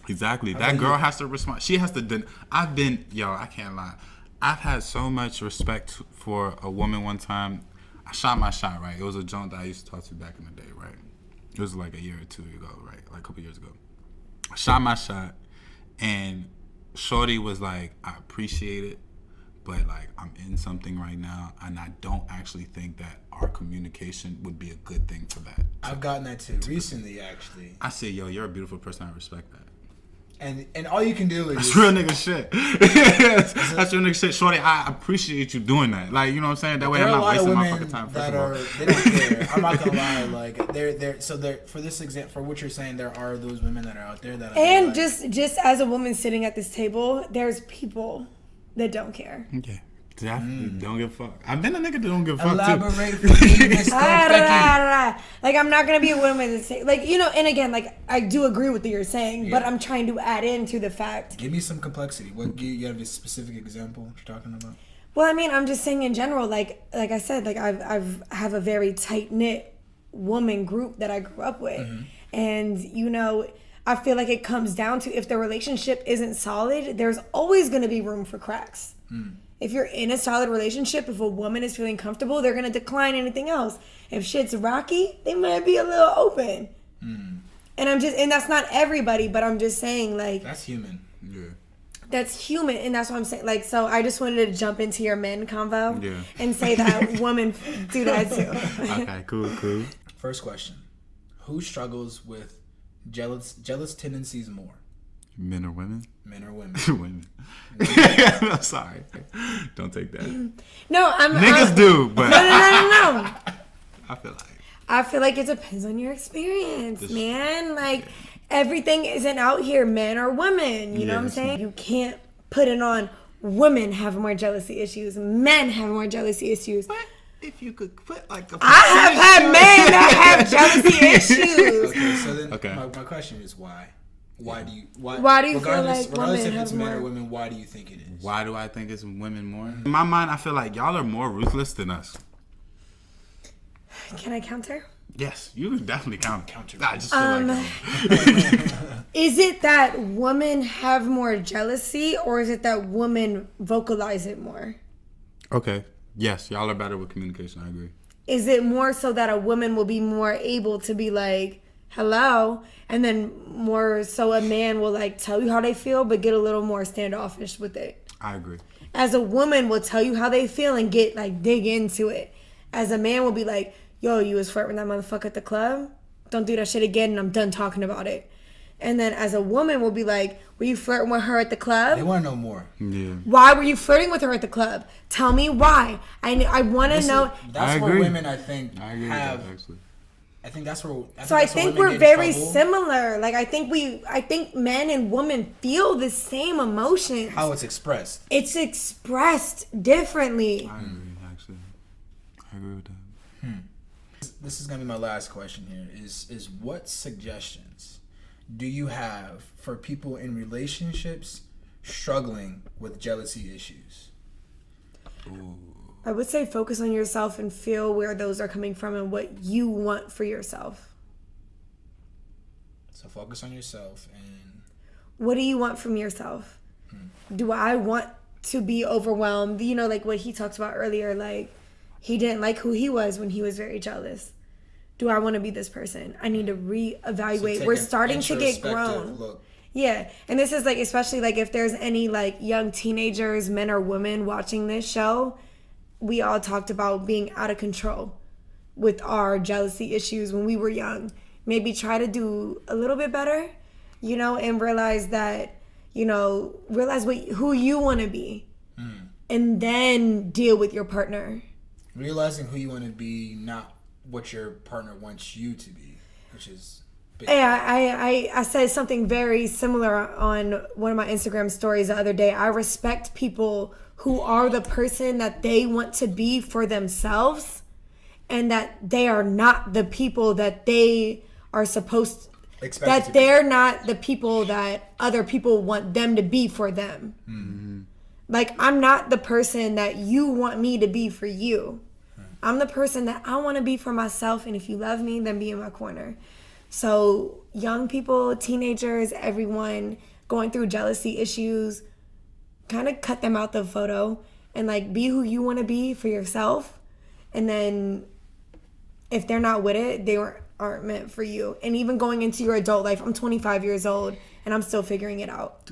Exactly. How That about girl you? has to respond. She has to. I can't lie. I've had so much respect for a woman one time. I shot my shot, right? It was a joint that I used to talk to back in the day, right? It was like a year or two ago, right? Like a couple years ago. I shot my shot, and shorty was like, I appreciate it, but like I'm in something right now, and I don't actually think that our communication would be a good thing for that. I've gotten that too recently, actually. I say, yo, you're a beautiful person. I respect that. And all you can do is That's real nigga shit. That's real nigga shit. Shorty, I appreciate you doing that. Like, you know what I'm saying? That way There I'm are a not lot of wasting my women fucking time. that are they don't care. I'm not gonna lie. Like they're for this example, for what you're saying, there are those women that are out there that. And like, just as a woman sitting at this table, there's people that don't care. Yeah. Definitely don't give a fuck. I've been a nigga that don't give a fuck elaborate too. for me, Miss Becky. Like, I'm not gonna be a woman that say, like, you know, and again, like, I do agree with what you're saying, but I'm trying to add into the fact. Give me some complexity. What you have a specific example what you're talking about? Well, I mean, I'm just saying in general, like I said, like I have a very tight knit woman group that I grew up with, and you know, I feel like it comes down to if the relationship isn't solid, there's always gonna be room for cracks. If you're in a solid relationship, if a woman is feeling comfortable, they're gonna decline anything else. If shit's rocky, they might be a little open. And that's not everybody, but I'm just saying, like, That's human. Yeah. that's human, and that's what I'm saying. Like, so I just wanted to jump into your men convo Yeah. and say that women do that too. Okay, cool. First question: who struggles with jealous tendencies more, Men or women? men or women? Women. I'm sorry. Don't take that. No, Niggas do, but No. I feel like It depends on your experience, man. Like, everything isn't out here, men or women. You know what I'm Yes. saying? You can't put it on women have more jealousy issues, men have more jealousy issues. if you could put like a I have had men that have jealousy issues. Okay, so then Okay. my question is why? Why do you feel regardless like women if it's have men or more? women, why do you think it is? Why do I think it's women more? In my mind, I feel like y'all are more ruthless than us. Can I counter? Yes, you can definitely count. Counter. I just feel like Is it that women have more jealousy, or is it that women vocalize it more? okay. Yes, y'all are better with communication. I agree. Is it more so that a woman will be more able to be like, hello, and then more so a man will like tell you how they feel, but get a little more standoffish with it? I agree. As a woman will tell you how they feel and get like dig into it. As a man will be like, yo, you was flirting with that motherfucker at the club? Don't do that shit again, and I'm done talking about it. And then as a woman will be like, were you flirting with her at the club? They want to know more. Yeah. Why were you flirting with her at the club? Tell me why. I want to know. That's I where agree. women, I think, I agree have. with that, actually. I think that's where. So I that's where think women we're get in very trouble. similar. Like I think men and women feel the same emotions. How it's expressed. It's expressed differently. I agree, actually. I agree with that. This is gonna be my last question here. Is what suggestions do you have for people in relationships struggling with jealousy issues? I would say focus on yourself and feel where those are coming from and what you want for yourself. So focus on yourself and What do you want from yourself? Do I want to be overwhelmed? You know, like what he talked about earlier, like he didn't like who he was when he was very jealous. Do I want to be this person? I need to reevaluate. take We're an starting to get introspective grown. look. Yeah, and this is like, especially like if there's any like young teenagers, men or women watching this show, we all talked about being out of control with our jealousy issues when we were young. Maybe try to do a little bit better, you know, and realize that, you know, realize who you want to be, and then deal with your partner. Realizing who you want to be, not what your partner wants you to be, which is big. Yeah, I said something very similar on one of my Instagram stories the other day. I respect people who are the person that they want to be for themselves, and that they are not the people that they are supposed Expected that to be. they're not the people that other people want them to be for them. Like, I'm not the person that you want me to be for you. I'm the person that I want to be for myself, and if you love me, then be in my corner. So young people, teenagers, everyone going through jealousy issues, kind of cut them out the photo and like be who you want to be for yourself. And then if they're not with it, they aren't meant for you. And even going into your adult life, I'm 25 years old and I'm still figuring it out.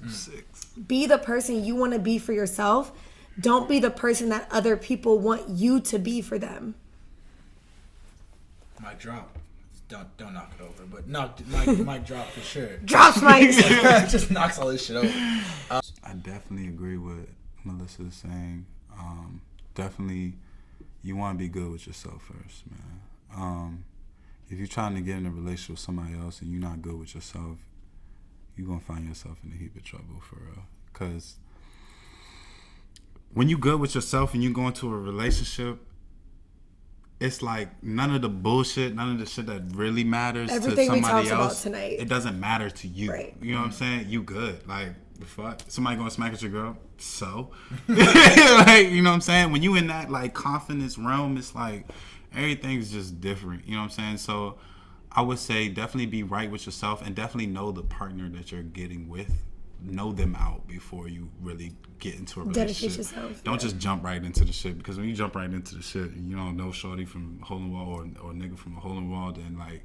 Be the person you want to be for yourself. Don't be the person that other people want you to be for them. Mic drop. Don't knock it over, but mic drop for sure. Drops mics. Just knocks all this shit over. I definitely agree with Melissa's saying. Definitely, you want to be good with yourself first, man. If you're trying to get in a relationship with somebody else and you're not good with yourself, you're going to find yourself in a heap of trouble, for real. Because when you're good with yourself and you go into a relationship, it's like none of the bullshit, none of the shit that really matters Everything to we somebody talked about else, tonight. it doesn't matter to you. Right. You know what I'm saying? You good. Like, the fuck? Somebody gonna smack at your girl? So? Like, you know what I'm saying? When you in that, like, confidence realm, it's like everything's just different. You know what I'm saying? So I would say definitely be right with yourself and definitely know the partner that you're getting with. Know them out before you really get into a relationship. Dedicate yourself. Don't just jump right into the shit, because when you jump right into the shit and you don't know shorty from hole in wall or nigga from a hole in wall, then like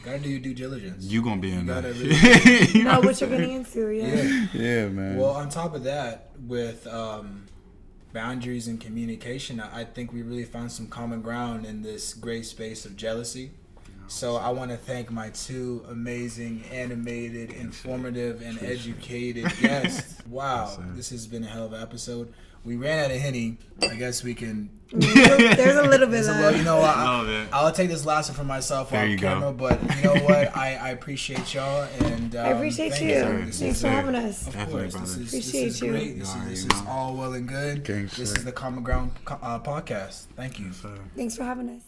Gotta do your due diligence. you gonna be in there. You know what you're getting into, Yeah, man. Well, on top of that, with boundaries and communication, I think we really found some common ground in this great space of jealousy. So I want to thank my two amazing, animated, informative, and educated guests. Wow, this has been a hell of an episode. We ran out of Henny. I guess we can... There's a little bit of that. You know what? I'll take this last one for myself off camera. But you know what? I appreciate y'all. And I appreciate you. Thanks for having us. Of course. This is you. great. This is all well and good. This is the Common Ground podcast. Thank you. Thanks for having us.